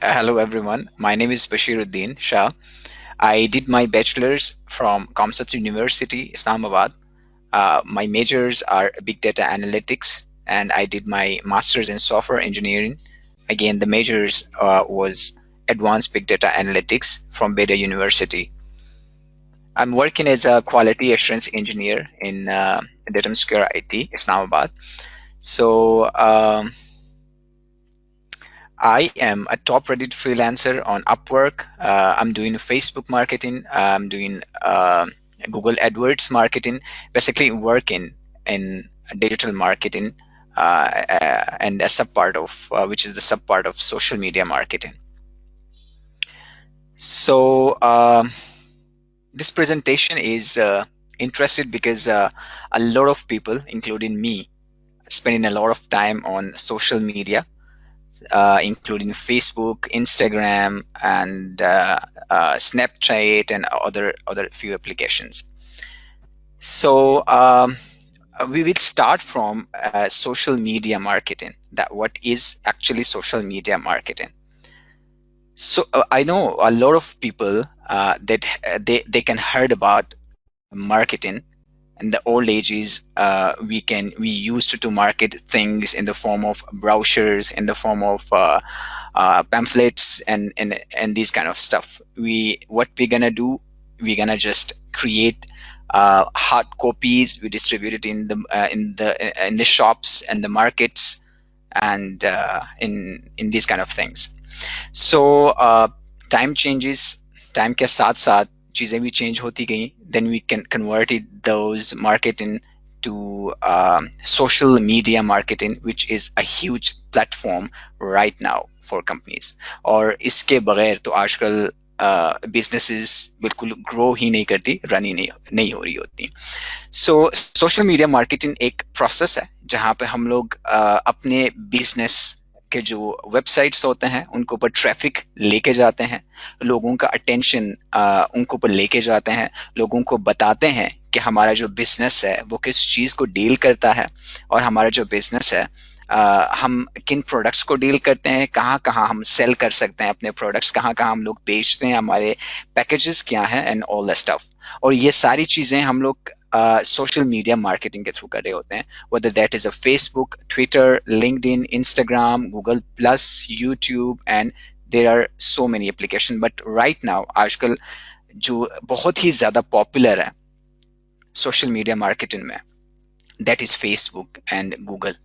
Hello everyone. My name is Bashiruddin Shah. I did my bachelor's from Comsat University, Islamabad. My majors are big data analytics, and I did my master's in software engineering. Again, the majors was advanced big data analytics from Beda University. I'm working as a quality assurance engineer in Datum Square IT, Islamabad. So I am a top-rated freelancer on Upwork. I'm doing Facebook marketing. I'm doing Google AdWords marketing. Basically, working in digital marketing, and a subpart of which is the subpart of social media marketing. So this presentation is interested because a lot of people, including me, spending a lot of time on social media, including Facebook, Instagram, and Snapchat, and other few applications. So we will start from social media marketing. That what is actually social media marketing? So I know a lot of people that they can heard about marketing. In the old ages, we used to market things in the form of brochures, in the form of pamphlets, and these kind of stuff. What we're gonna do, we're gonna just create hard copies. We distribute it in the shops and the markets, and in these kind of things. So time changes, time के साथ साथ चीजें भी change होती गई. Then we can convert those marketing to social media marketing, which is a huge platform right now for companies. और इसके बगैर तो आजकल businesses बिल्कुल grow ही नहीं करती, run ही नहीं हो रही होती. सो सोशल मीडिया मार्केटिंग एक प्रोसेस है जहाँ पे हम लोग अपने बिजनेस के जो वेबसाइट्स होते हैं उनको ऊपर ट्रैफिक लेके जाते हैं, लोगों का अटेंशन उनको ऊपर लेके जाते हैं, लोगों को बताते हैं कि हमारा जो बिजनेस है वो किस चीज को डील करता है, और हमारा जो बिजनेस है हम किन प्रोडक्ट्स को डील करते हैं, कहाँ कहाँ हम सेल कर सकते हैं अपने प्रोडक्ट्स, कहाँ कहाँ हम लोग बेचते हैं, हमारे पैकेजेस क्या हैं, एंड ऑल द स्टफ. और ये सारी चीजें हम लोग सोशल मीडिया मार्केटिंग के थ्रू कर रहे होते हैं, whether that is a Facebook, Twitter, LinkedIn, Instagram, Google Plus, YouTube, and there are so many applications. But right now आजकल जो बहुत ही ज्यादा पॉपुलर है सोशल मीडिया मार्केटिंग में, that is Facebook and Google.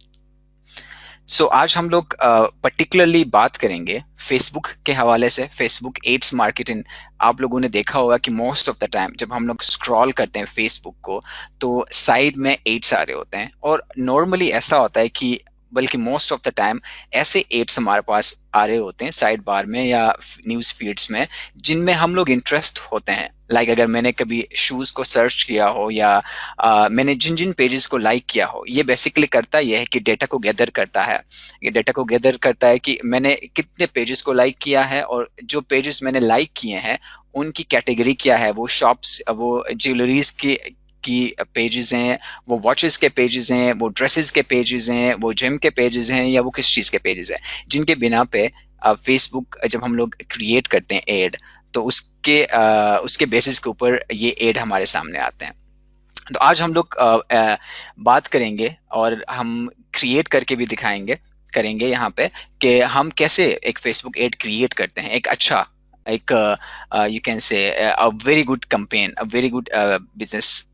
सो आज हम लोग पर्टिकुलरली बात करेंगे फेसबुक के हवाले से. फेसबुक एड्स मार्केटिंग, आप लोगों ने देखा होगा कि मोस्ट ऑफ द टाइम जब हम लोग स्क्रॉल करते हैं फेसबुक को तो साइड में एड्स आ रहे होते हैं, और नॉर्मली ऐसा होता है कि बल्कि मोस्ट ऑफ द टाइम ऐसे एड्स हमारे पास आ रहे होते हैं साइड बार में या न्यूज फीड्स में जिनमें हम लोग इंटरेस्ट होते हैं. लाइक अगर मैंने कभी शूज को सर्च किया हो या मैंने जिन जिन पेजेस को लाइक किया हो, ये बेसिकली करता यह है कि डेटा को गैदर करता है. ये डेटा को गैदर करता है कि मैंने कितने पेजेस को लाइक किया है, और जो पेजेस मैंने लाइक किए हैं उनकी कैटेगरी क्या है, वो शॉप्स, वो ज्वेलरीज की पेजेस हैं, वो वॉचेस के पेजेस हैं, वो ड्रेसेस के पेजेस हैं, वो जिम के पेजेस हैं, या वो किस चीज़ के पेजेस हैं, जिनके बिना पे फेसबुक जब हम लोग क्रिएट करते हैं एड, तो उसके बेसिस के ऊपर ये एड हमारे सामने आते हैं. तो आज हम लोग बात करेंगे और हम क्रिएट करके भी करेंगे यहाँ पे कि हम कैसे एक फेसबुक एड क्रिएट करते हैं, एक अच्छा, एक यू कैन से a very good campaign, a very good business,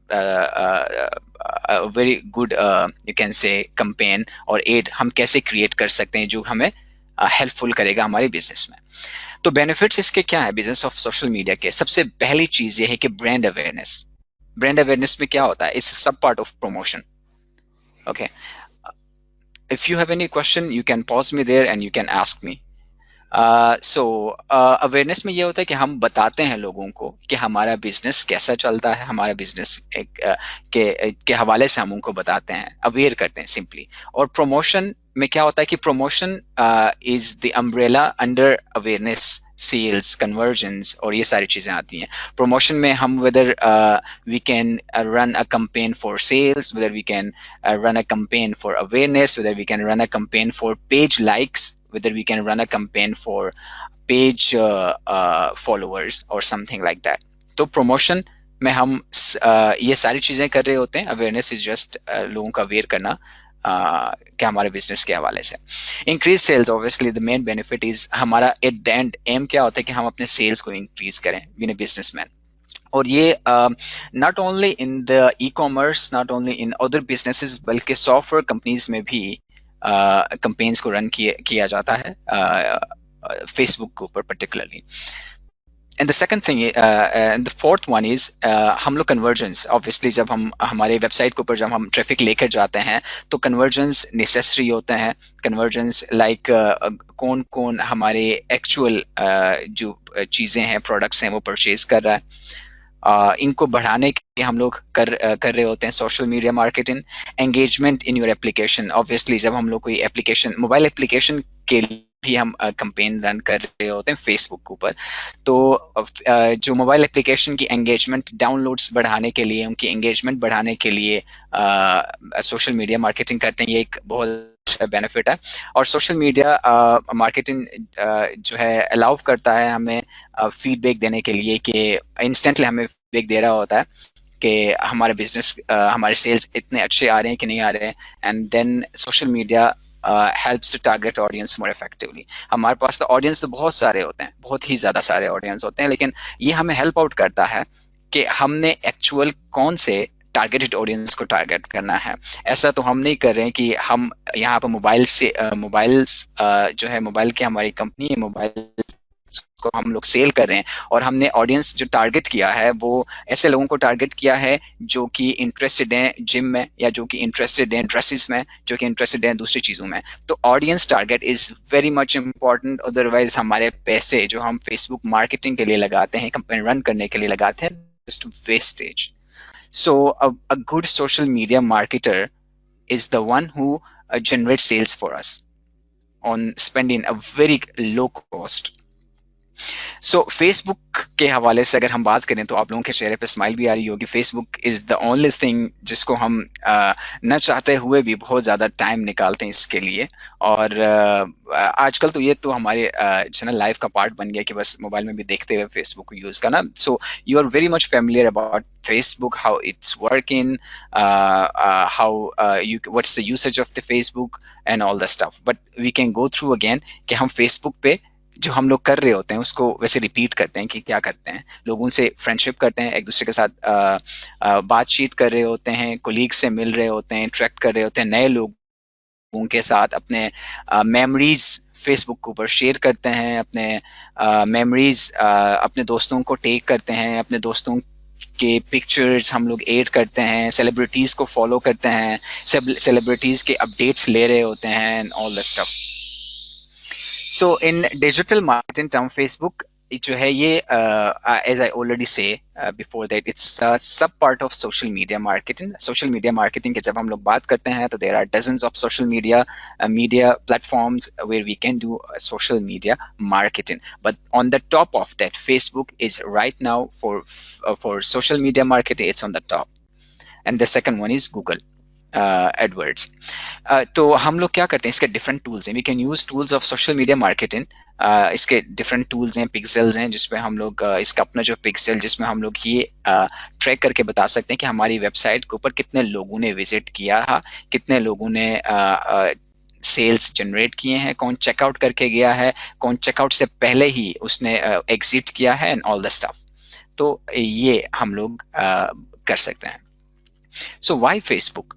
very good you can से कैंपेन और एड हम कैसे क्रिएट कर सकते हैं जो हमें हेल्पफुल करेगा हमारे बिजनेस में. तो बेनिफिट्स इसके क्या है बिजनेस ऑफ सोशल मीडिया के? सबसे पहली चीज ये है कि ब्रांड अवेयरनेस. ब्रांड अवेयरनेस में क्या होता है? इट्स सब part of promotion. Okay, if you have any question you can pause me there and you can ask me. So awareness में ये होता है कि हम बताते हैं लोगों को कि हमारा बिजनेस कैसा चलता है, हमारा बिजनेस के हवाले से हम उनको बताते हैं, अवेयर करते हैं सिंपली. और प्रमोशन में क्या होता है कि promotion is the umbrella under awareness, sales, conversions और ये सारी चीजें आती हैं. प्रमोशन में हम whether we can run a campaign for sales, whether we can run a campaign for awareness, whether we can run a campaign for page likes, whether we can run a campaign for page followers और something like that. तो promotion में हम ये सारी चीजें कर रहे होते हैं। अवेयरनेस इज जस्ट लोगों का अवेयर करना कि हमारे बिजनेस के हवाले से। Increase sales, obviously the main benefit is हमारा एट द एंड एम क्या होता है कि हम अपने सेल्स को इंक्रीज करें बीइंग अ बिजनेसमैन। और ये not only in the e commerce, not only in other businesses, बल्कि सॉफ्टवेयर कंपनीज में भी कंपेन्स को रन किया जाता है फेसबुक के ऊपर particularly. And the second thing and the fourth one is हम लोग कन्वर्जेंस। ऑब्वियसली जब हम हमारे वेबसाइट के ऊपर जब हम ट्रैफिक लेकर जाते हैं तो कन्वर्जेंस नेसेसरी होते हैं। कन्वर्जेंस लाइक कौन कौन हमारे एक्चुअल जो चीज़ें हैं, प्रोडक्ट्स हैं, वो परचेज कर रहा है। इनको बढ़ाने के लिए हम लोग कर रहे होते हैं social media marketing. Engagement in your application, obviously जब हम लोग कोई एप्लीकेशन, मोबाइल एप्लीकेशन के लिए भी हम कैंपेन रन कर रहे होते हैं फेसबुक के ऊपर। तो जो मोबाइल एप्लीकेशन की एंगेजमेंट, डाउनलोड्स बढ़ाने के लिए, उनकी एंगेजमेंट बढ़ाने के लिए सोशल मीडिया मार्केटिंग करते हैं। ये एक बहुत अच्छा बेनिफिट है। और सोशल मीडिया मार्केटिंग जो है अलाउ करता है हमें फीडबैक देने के लिए कि इंस्टेंटली हमें फीडबैक दे रहा होता है कि हमारे बिजनेस, हमारे सेल्स इतने अच्छे आ रहे हैं कि नहीं आ रहे हैं। And then social media helps to target audience more effectively. हमारे पास तो ऑडियंस तो बहुत सारे होते हैं, बहुत ही ज़्यादा सारे ऑडियंस होते हैं, लेकिन ये हमें हेल्प आउट करता है कि हमने एक्चुअल कौन से टारगेटेड ऑडियंस को टारगेट करना है। ऐसा तो हम नहीं कर रहे हैं कि हम यहाँ पर मोबाइल से मोबाइल्स जो है, मोबाइल की हमारी कंपनी है, मोबाइल को हम लोग सेल कर रहे हैं और हमने ऑडियंस जो टारगेट किया है वो ऐसे लोगों को टारगेट किया है जो कि इंटरेस्टेड हैं जिम में, या जो कि इंटरेस्टेड हैं ड्रेसेस में, जो कि इंटरेस्टेड हैं दूसरी चीज़ों में। तो audience target is very much important. Otherwise हमारे पैसे जो हम फेसबुक मार्केटिंग के लिए लगाते हैं, कंपेन रन करने के लिए लगाते हैं, just wastage. So a good social media marketer is the one who generates sales for us on spending a very low cost. So Facebook के हवाले से अगर हम बात करें तो आप लोगों के चेहरे पे स्माइल भी आ रही होगी। Facebook is the only thing जिसको हम न चाहते हुए भी बहुत ज़्यादा टाइम निकालते हैं इसके लिए। और आजकल तो ये तो हमारे जो है ना लाइफ का पार्ट बन गया कि बस मोबाइल में भी देखते हुए फेसबुक को यूज़ करना। So you are very much familiar about Facebook, how it's working, how what's the usage of the Facebook and all the stuff. But we can go through again कि हम Facebook पे जो हम लोग कर रहे होते हैं उसको वैसे रिपीट करते हैं कि क्या करते हैं। लोगों से फ्रेंडशिप करते हैं, एक दूसरे के साथ बातचीत कर रहे होते हैं, कोलीग से मिल रहे होते हैं, इंटरेक्ट कर रहे होते हैं नए लोगों के साथ, अपने मेमोरीज फेसबुक के ऊपर शेयर करते हैं, अपने मेमोरीज अपने दोस्तों को टेक करते हैं, अपने दोस्तों के पिक्चर्स हम लोग ऐड करते हैं, सेलिब्रिटीज को फॉलो करते हैं, सेलिब्रिटीज के अपडेट्स ले रहे होते हैं and all the stuff. So in digital marketing term Facebook जो है ये as I already said before that it's सब part of social media marketing. Social media marketing के जब हम लोग बात करते हैं तो there are dozens of social media platforms where we can do social media marketing, but on the top of that Facebook is right now for social media marketing, it's on the top. And the second one is Google AdWords. तो हम लोग क्या करते हैं, इसके different tools हैं। We can use tools of social media marketing. इसके different tools हैं, पिक्सेल्स हैं, जिसमें हम लोग इसका अपना जो पिक्सल, जिसमें हम लोग ये ट्रैक करके बता सकते हैं कि हमारी वेबसाइट के ऊपर कितने लोगों ने विजिट किया है, कितने लोगों ने सेल्स जनरेट किए हैं, कौन चेकआउट करके गया है, कौन चेकआउट से पहले ही उसने एग्जिट किया है एंड ऑल द स्टफ। तो ये हम लोग कर सकते हैं। So why Facebook?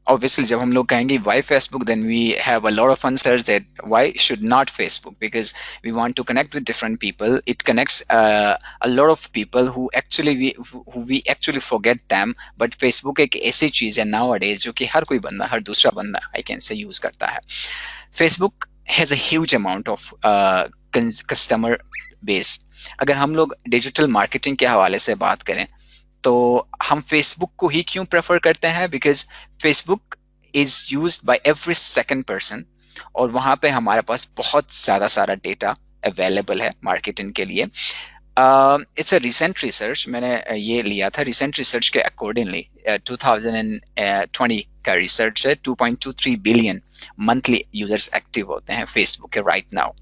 Obviously जब हम लोग कहेंगे why Facebook, then we have a lot of answers that why should not Facebook, because we want to connect with different people. It connects a lot of people who we actually forget them, but Facebook एक ऐसी चीज है nowadays जो कि हर कोई बंदा, हर दूसरा बंदा I can say यूज करता है। Facebook has a huge amount of customer base. अगर हम लोग डिजिटल मार्केटिंग के हवाले से बात करें तो हम फेसबुक को ही क्यों प्रेफर करते हैं? Because Facebook is used by every second person, और वहां पे हमारे पास बहुत ज्यादा सारा डेटा अवेलेबल है मार्केटिंग के लिए। इट्स अ रिसेंट रिसर्च, मैंने ये लिया था रिसेंट रिसर्च के अकॉर्डिंगली 2020 का रिसर्च है। 2.23 बिलियन मंथली यूजर्स एक्टिव होते हैं फेसबुक के राइट नाउ।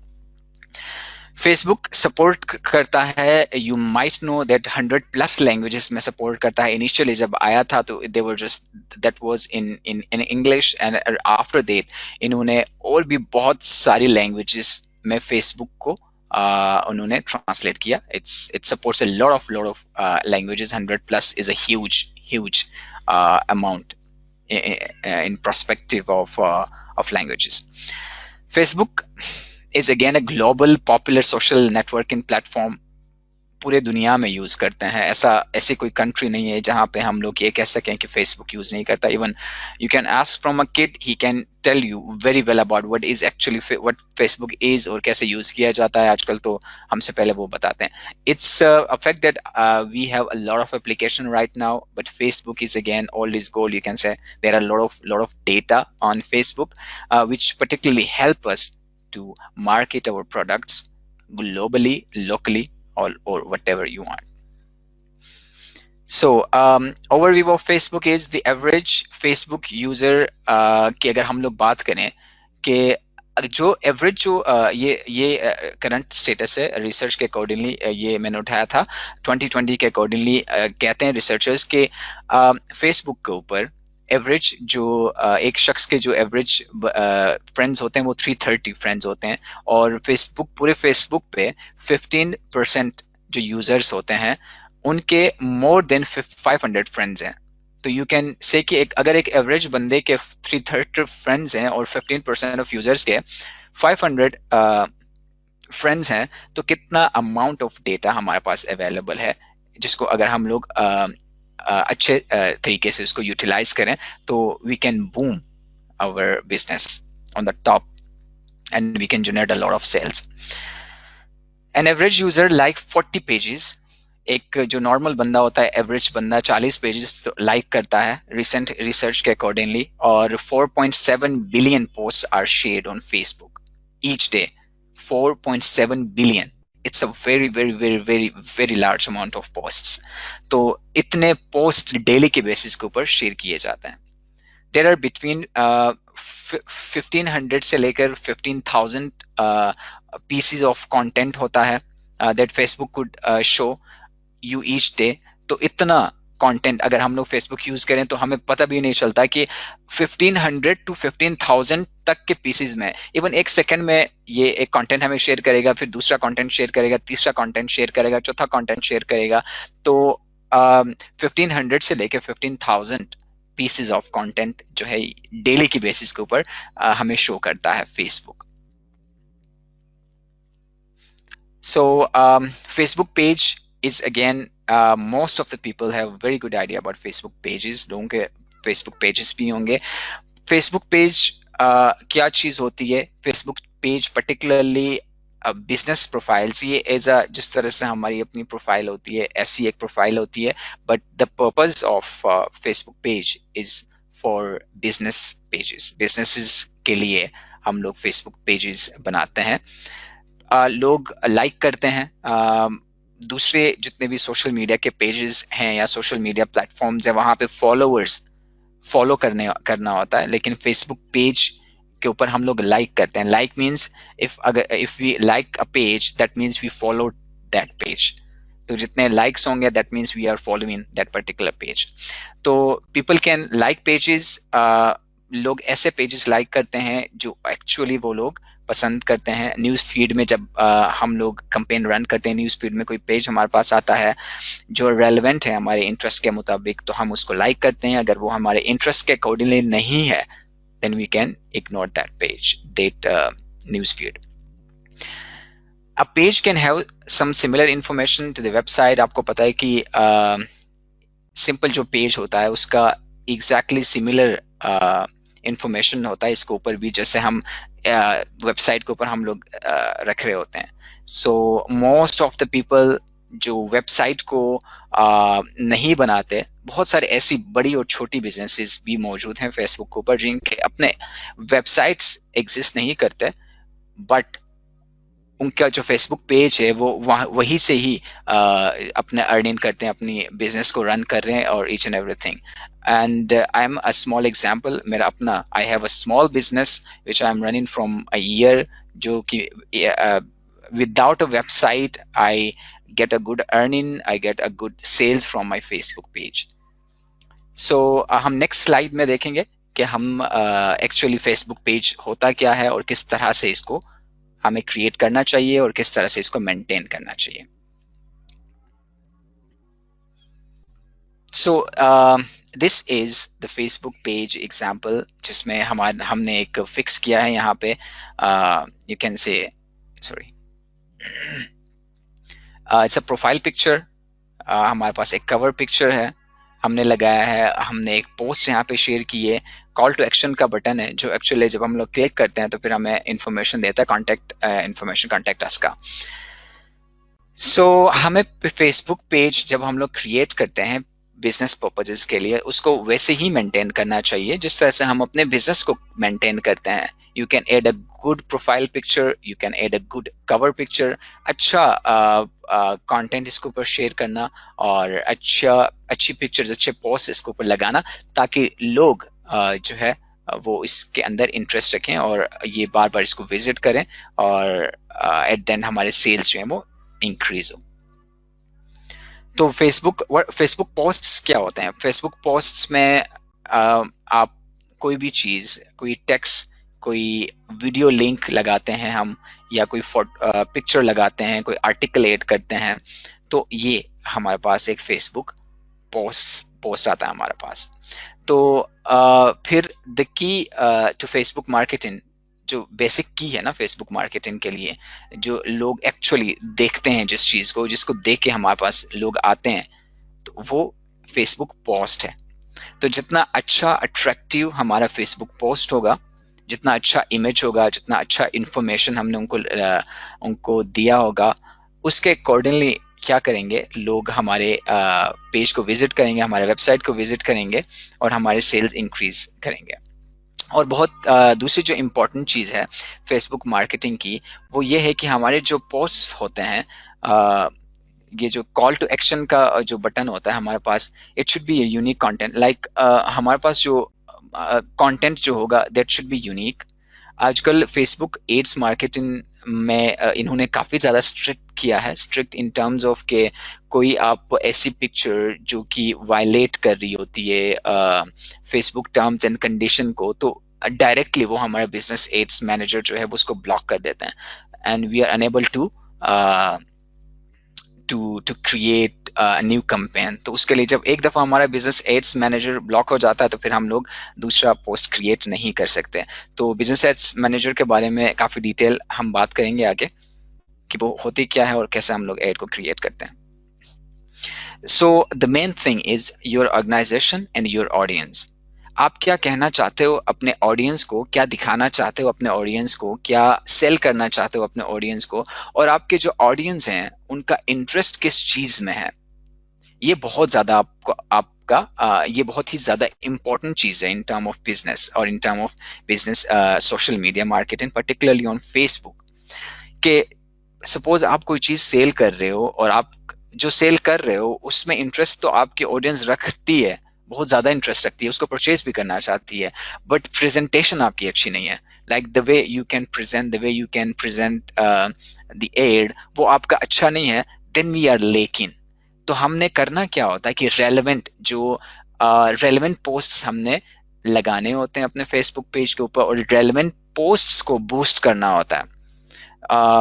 फेसबुक सपोर्ट करता है, you might know that 100+ languages में सपोर्ट करता है। इनिशियली जब आया था तो they were just that was in English, and after that इन्होंने और भी बहुत सारी लैंग्वेजेस में फेसबुक को उन्होंने ट्रांसलेट किया। It supports a lot of languages. 100+ is a huge amount in perspective of languages. Facebook is again a global popular social networking platform. पूरे दुनिया में यूज करते हैं। ऐसी कोई कंट्री नहीं है जहां पे हम लोग ये कह सकें कि फेसबुक यूज नहीं करता। Even you can ask from a kid, he can tell you very well about what is actually what Facebook is और कैसे यूज किया जाता है। आजकल तो हमसे पहले वो बताते हैं। It's a fact that we have a lot of application right now, but Facebook is again old is gold, you can say. There are lot of data on Facebook which particularly help us to market our products globally, locally, or whatever you want. So overview of Facebook is the average Facebook user की अगर हम लोग बात करें कि जो average जो ये करंट स्टेटस है रिसर्च के अकॉर्डिंगली, ये मैंने उठाया था 2020 के अकॉर्डिंगली। कहते हैं रिसर्चर्स के फेसबुक के ऊपर एवरेज जो एक शख्स के जो एवरेज फ्रेंड्स होते हैं वो 330 फ्रेंड्स होते हैं, और पूरे फेसबुक पे 15% जो यूजर्स होते हैं उनके मोर देन 500 फ्रेंड्स हैं। तो यू कैन से कि अगर एक एवरेज बंदे के 330 फ्रेंड्स हैं और 15% ऑफ यूजर्स के 500 फ्रेंड्स हैं, तो कितना अमाउंट ऑफ डेटा हमारे पास अवेलेबल है, जिसको अगर हम लोग अच्छे तरीके से उसको यूटिलाइज करें तो we can boom our business on the top and we can generate a lot of sales. An average user like 40 pages. एक जो नॉर्मल बंदा होता है, एवरेज बंदा 40 पेजेस लाइक करता है रिसेंट रिसर्च के अकॉर्डिंगली, और 4.7 billion post are shared on Facebook each day. 4.7 billion, it's a very very very very very large amount of posts. तो इतने पोस्ट डेली के बेसिस के ऊपर शेयर किए जाते हैं। देयर आर बिटवीन 1500 से लेकर 15,000 पीसेस ऑफ कंटेंट होता है that Facebook could show you each day. तो इतना कंटेंट अगर हम लोग फेसबुक यूज करें तो हमें पता भी नहीं चलता कि 1500 टू 15,000 तक के पीसेस में, इवन एक सेकंड में ये एक कंटेंट हमें शेयर करेगा, फिर दूसरा कंटेंट शेयर करेगा, तीसरा कंटेंट शेयर करेगा, चौथा कंटेंट शेयर करेगा। तो 1500 से लेकर 15,000 पीसेस ऑफ कंटेंट जो है डेली की बेसिस के ऊपर हमें शो करता है Facebook. So Facebook page is again most of the people have very good idea about Facebook pages। लोगों के Facebook pages भी होंगे। Facebook page क्या चीज होती है? Facebook page particularly business profiles, ये एज अ जिस तरह से हमारी अपनी प्रोफाइल होती है ऐसी एक प्रोफाइल होती है, but the purpose of Facebook page is for business pages. Businesses के लिए हम लोग फेसबुक पेजेस बनाते हैं। लोग लाइक करते हैं दूसरे जितने भी सोशल मीडिया के पेजेस हैं या सोशल मीडिया प्लेटफॉर्म्स है, वहां पे फॉलोअर्स फॉलो करना होता है, लेकिन फेसबुक पेज के ऊपर हम लोग लाइक करते हैं। Like means if we like a page that means we follow that page. तो जितने लाइक्स होंगे that means we are following that particular page. तो पीपल कैन लाइक पेजेस। लोग ऐसे पेजेस लाइक करते हैं जो एक्चुअली वो लोग पसंद करते हैं। न्यूज़ फीड में जब हम लोग कैंपेन रन करते हैं, न्यूज़ फीड में कोई पेज हमारे पास आता है जो रेलेवेंट है हमारे इंटरेस्ट के मुताबिक, तो हम उसको लाइक करते हैं। अगर वो हमारे इंटरेस्ट के अकॉर्डिंगली नहीं है then we can ignore that page, that news feed. A page can have some similar information to the website। आपको पता है कि सिंपल जो पेज होता है उसका एग्जैक्टली सिमिलर इंफॉर्मेशन होता है इसके ऊपर भी, जैसे हम वेबसाइट के ऊपर हम लोग रख रहे होते हैं। So most of the people जो वेबसाइट को नहीं बनाते, बहुत सारे ऐसी बड़ी और छोटी बिजनेसेस भी मौजूद हैं फेसबुक के ऊपर जिनके अपने वेबसाइट्स एग्जिस्ट नहीं करते, बट उनका जो फेसबुक पेज है वो वहीं से ही अपने अर्निंग करते हैं, अपनी बिजनेस को रन कर रहे हैं और each and everything. And I am a small example, मेरा अपना I have a small business which I am running from a year, जो कि without a website, I get a good earning, I get a good sales from my Facebook page. So हम next slide में देखेंगे कि हम actually Facebook page होता क्या है और किस तरह से इसको हमें क्रिएट करना चाहिए और किस तरह से इसको मेंटेन करना चाहिए. So this is the Facebook page example जिसमें हमने एक फिक्स किया है यहाँ पे. You can say, sorry, it's a profile picture. हमारे पास एक कवर पिक्चर है हमने लगाया है, हमने एक पोस्ट यहाँ पे शेयर की है, कॉल टू एक्शन का बटन है जो एक्चुअली जब हम लोग क्लिक करते हैं तो फिर हमें इंफॉर्मेशन देता है, कॉन्टेक्ट इंफॉर्मेशन, कॉन्टेक्ट अस का. सो हमें फेसबुक पेज जब हम लोग क्रिएट करते हैं बिजनेस पर्पजेस के लिए, उसको वैसे ही मेंटेन करना चाहिए जिस तरह से हम अपने बिजनेस को मेंटेन करते हैं. You can add a good profile picture, you can add a good cover picture, अच्छा कंटेंट इसके ऊपर शेयर करना और अच्छी पिक्चर्स, अच्छे पोस्ट इसके ऊपर लगाना ताकि लोग जो है वो इसके अंदर इंटरेस्ट रखें और ये बार बार इसको विजिट करें और एट देन हमारे सेल्स जो है वो इंक्रीज हो. तो फेसबुक पोस्ट्स क्या होते हैं? फेसबुक पोस्ट्स में आप कोई भी चीज, कोई टेक्स्ट, कोई वीडियो लिंक लगाते हैं हम, या कोई पिक्चर लगाते हैं, कोई आर्टिकल ऐड करते हैं, तो ये हमारे पास एक फेसबुक पोस्ट आता है हमारे पास. तो फिर the key to Facebook marketing, जो बेसिक की है ना फेसबुक मार्केटिंग के लिए, जो लोग एक्चुअली देखते हैं जिस चीज को, जिसको देख के हमारे पास लोग आते हैं, तो वो फेसबुक पोस्ट है. तो जितना अच्छा अट्रैक्टिव हमारा फेसबुक पोस्ट होगा, जितना अच्छा इमेज होगा, जितना अच्छा इंफॉर्मेशन हमने उनको दिया होगा, उसके अकॉर्डिंगली क्या करेंगे लोग, हमारे पेज को विजिट करेंगे, हमारे वेबसाइट को विजिट करेंगे और हमारे सेल्स इंक्रीज करेंगे. और बहुत दूसरी जो इम्पोर्टेंट चीज़ है फेसबुक मार्केटिंग की, वो ये है कि हमारे जो पोस्ट होते हैं, ये जो कॉल टू एक्शन का जो बटन होता है हमारे पास, it should be unique content. Like हमारे पास जो कंटेंट जो होगा दैट शुड बी यूनिक. आजकल फेसबुक एड्स मार्केटिंग में इन्होंने काफ़ी ज़्यादा स्ट्रिक्ट किया है, स्ट्रिक्ट इन टर्म्स ऑफ के कोई आप ऐसी पिक्चर जो कि वायलेट कर रही होती है फेसबुक टर्म्स एंड कंडीशन को, तो डायरेक्टली वो हमारा बिजनेस एड्स मैनेजर जो है वो उसको ब्लॉक कर देते हैं, and we are unable to create new campaign. तो उसके लिए जब एक दफ़ा हमारा बिजनेस एड्स मैनेजर ब्लॉक हो जाता है तो फिर हम लोग दूसरा पोस्ट क्रिएट नहीं कर सकते. तो बिजनेस एड्स मैनेजर के बारे में काफ़ी डिटेल हम बात करेंगे आगे कि वो होती क्या है और कैसे हम लोग एड को क्रिएट करते हैं. So the main thing is your organization and your audience. आप क्या कहना चाहते हो अपने ऑडियंस को, क्या दिखाना चाहते हो अपने ऑडियंस को, क्या सेल करना चाहते हो अपने ऑडियंस को, और आपके जो ऑडियंस हैं उनका इंटरेस्ट किस चीज में है. ये बहुत ज्यादा ये बहुत ही ज्यादा इंपॉर्टेंट चीज है इन टर्म ऑफ बिजनेस और in term of business social media marketing, particularly on Facebook. के सपोज आप कोई चीज सेल कर रहे हो और आप जो सेल कर रहे हो उसमें इंटरेस्ट तो आपकी ऑडियंस रखती है, बहुत ज्यादा इंटरेस्ट रखती है, उसको परचेज भी करना चाहती है, बट प्रेजेंटेशन आपकी अच्छी नहीं है. Like the way you can present the ad, वो आपका अच्छा नहीं है, देन वी आर लेकिन. तो हमने करना क्या होता है कि रेलेवेंट पोस्ट हमने लगाने होते हैं अपने फेसबुक पेज के ऊपर, और रेलेवेंट पोस्ट्स को बूस्ट करना होता है.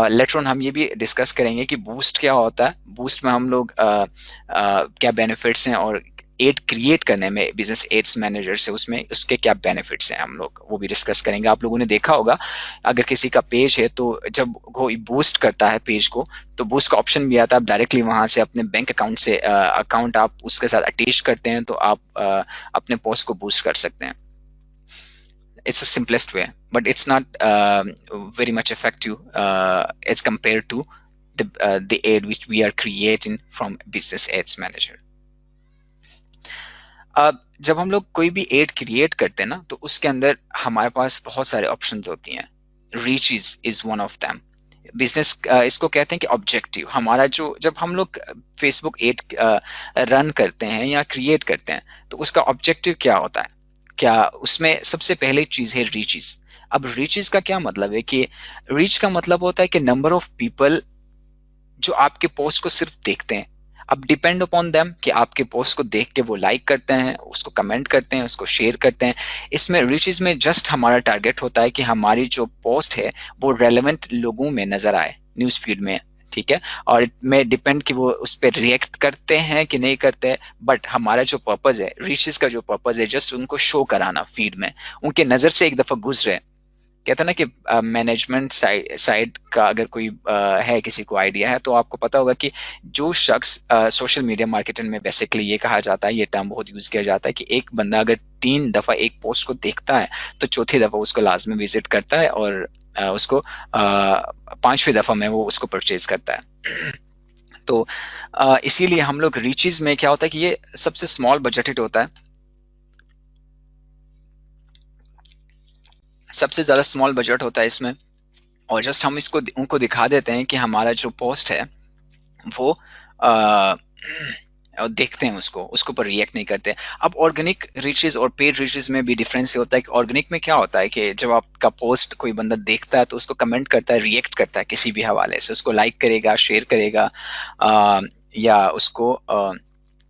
लेटर ऑन हम ये भी डिस्कस करेंगे कि बूस्ट क्या होता है, बूस्ट में हम लोग क्या बेनिफिट्स हैं, और एड क्रिएट करने में बिजनेस एड्स मैनेजर से उसमें उसके क्या बेनिफिट्स हैं, हम लोग वो भी डिस्कस करेंगे. आप लोगों ने देखा होगा अगर किसी का पेज है तो जब कोई बूस्ट करता है पेज को तो बूस्ट का ऑप्शन भी आता है, आप डायरेक्टली वहां से अपने बैंक अकाउंट से अकाउंट आप उसके साथ अटैच करते हैं तो आप अपने पोस्ट को बूस्ट कर सकते हैं. It's the simplest way, but it's not very much effective as compared to the ad which we are creating from business ads manager. जब हम लोग कोई भी एड क्रिएट करते हैं ना तो उसके अंदर हमारे पास बहुत सारे ऑप्शंस होती हैं. Reach is one of them. Business इसको कहते हैं कि ऑब्जेक्टिव हमारा, जो जब हम लोग फेसबुक एड रन करते हैं या क्रिएट करते हैं तो उसका ऑब्जेक्टिव क्या होता है. क्या उसमें सबसे पहले चीज है रीचेस. अब रीचेस का क्या मतलब है कि रीच का मतलब होता है कि नंबर ऑफ पीपल जो आपके पोस्ट को सिर्फ देखते हैं। अब डिपेंड अपॉन देम कि आपके पोस्ट को देख के वो लाइक करते हैं, उसको कमेंट करते हैं, उसको शेयर करते हैं। इसमें रीचेस में जस्ट हमारा टारगेट होता है कि हमारी जो पोस्ट है वो रेलेवेंट लोगों में नजर आए न्यूज फीड में, ठीक है। और में डिपेंड कि वो उस पर रिएक्ट करते हैं कि नहीं करते हैं, बट हमारा जो पर्पज है, रीचेस का जो पर्पज है, जस्ट उनको शो कराना फीड में, उनके नजर से एक दफा गुजरे। कहते हैं ना कि मैनेजमेंट साइड का अगर कोई है, किसी को आइडिया है तो आपको पता होगा कि जो शख्स सोशल मीडिया मार्केटिंग में बेसिकली ये कहा जाता है, ये टर्म बहुत यूज किया जाता है कि एक बंदा अगर 3 दफा एक पोस्ट को देखता है तो चौथी दफा उसको लाजमी विजिट करता है और उसको 5वीं दफा में वो उसको परचेज करता है। तो इसीलिए हम लोग रीचेज में क्या होता है कि ये सबसे स्मॉल बजटेड होता है, सबसे ज्यादा स्मॉल बजट होता है इसमें। और जस्ट हम इसको उनको दिखा देते हैं कि हमारा जो पोस्ट है वो आ, और देखते हैं उसको, उसके ऊपर रिएक्ट नहीं करते। अब ऑर्गेनिक रीचेस और पेड रीचेस में भी डिफरेंस होता है कि ऑर्गेनिक में क्या होता है कि जब आपका पोस्ट कोई बंदा देखता है तो उसको कमेंट करता है, रिएक्ट करता है किसी भी हवाले से, उसको लाइक करेगा, शेयर करेगा, आ, या उसको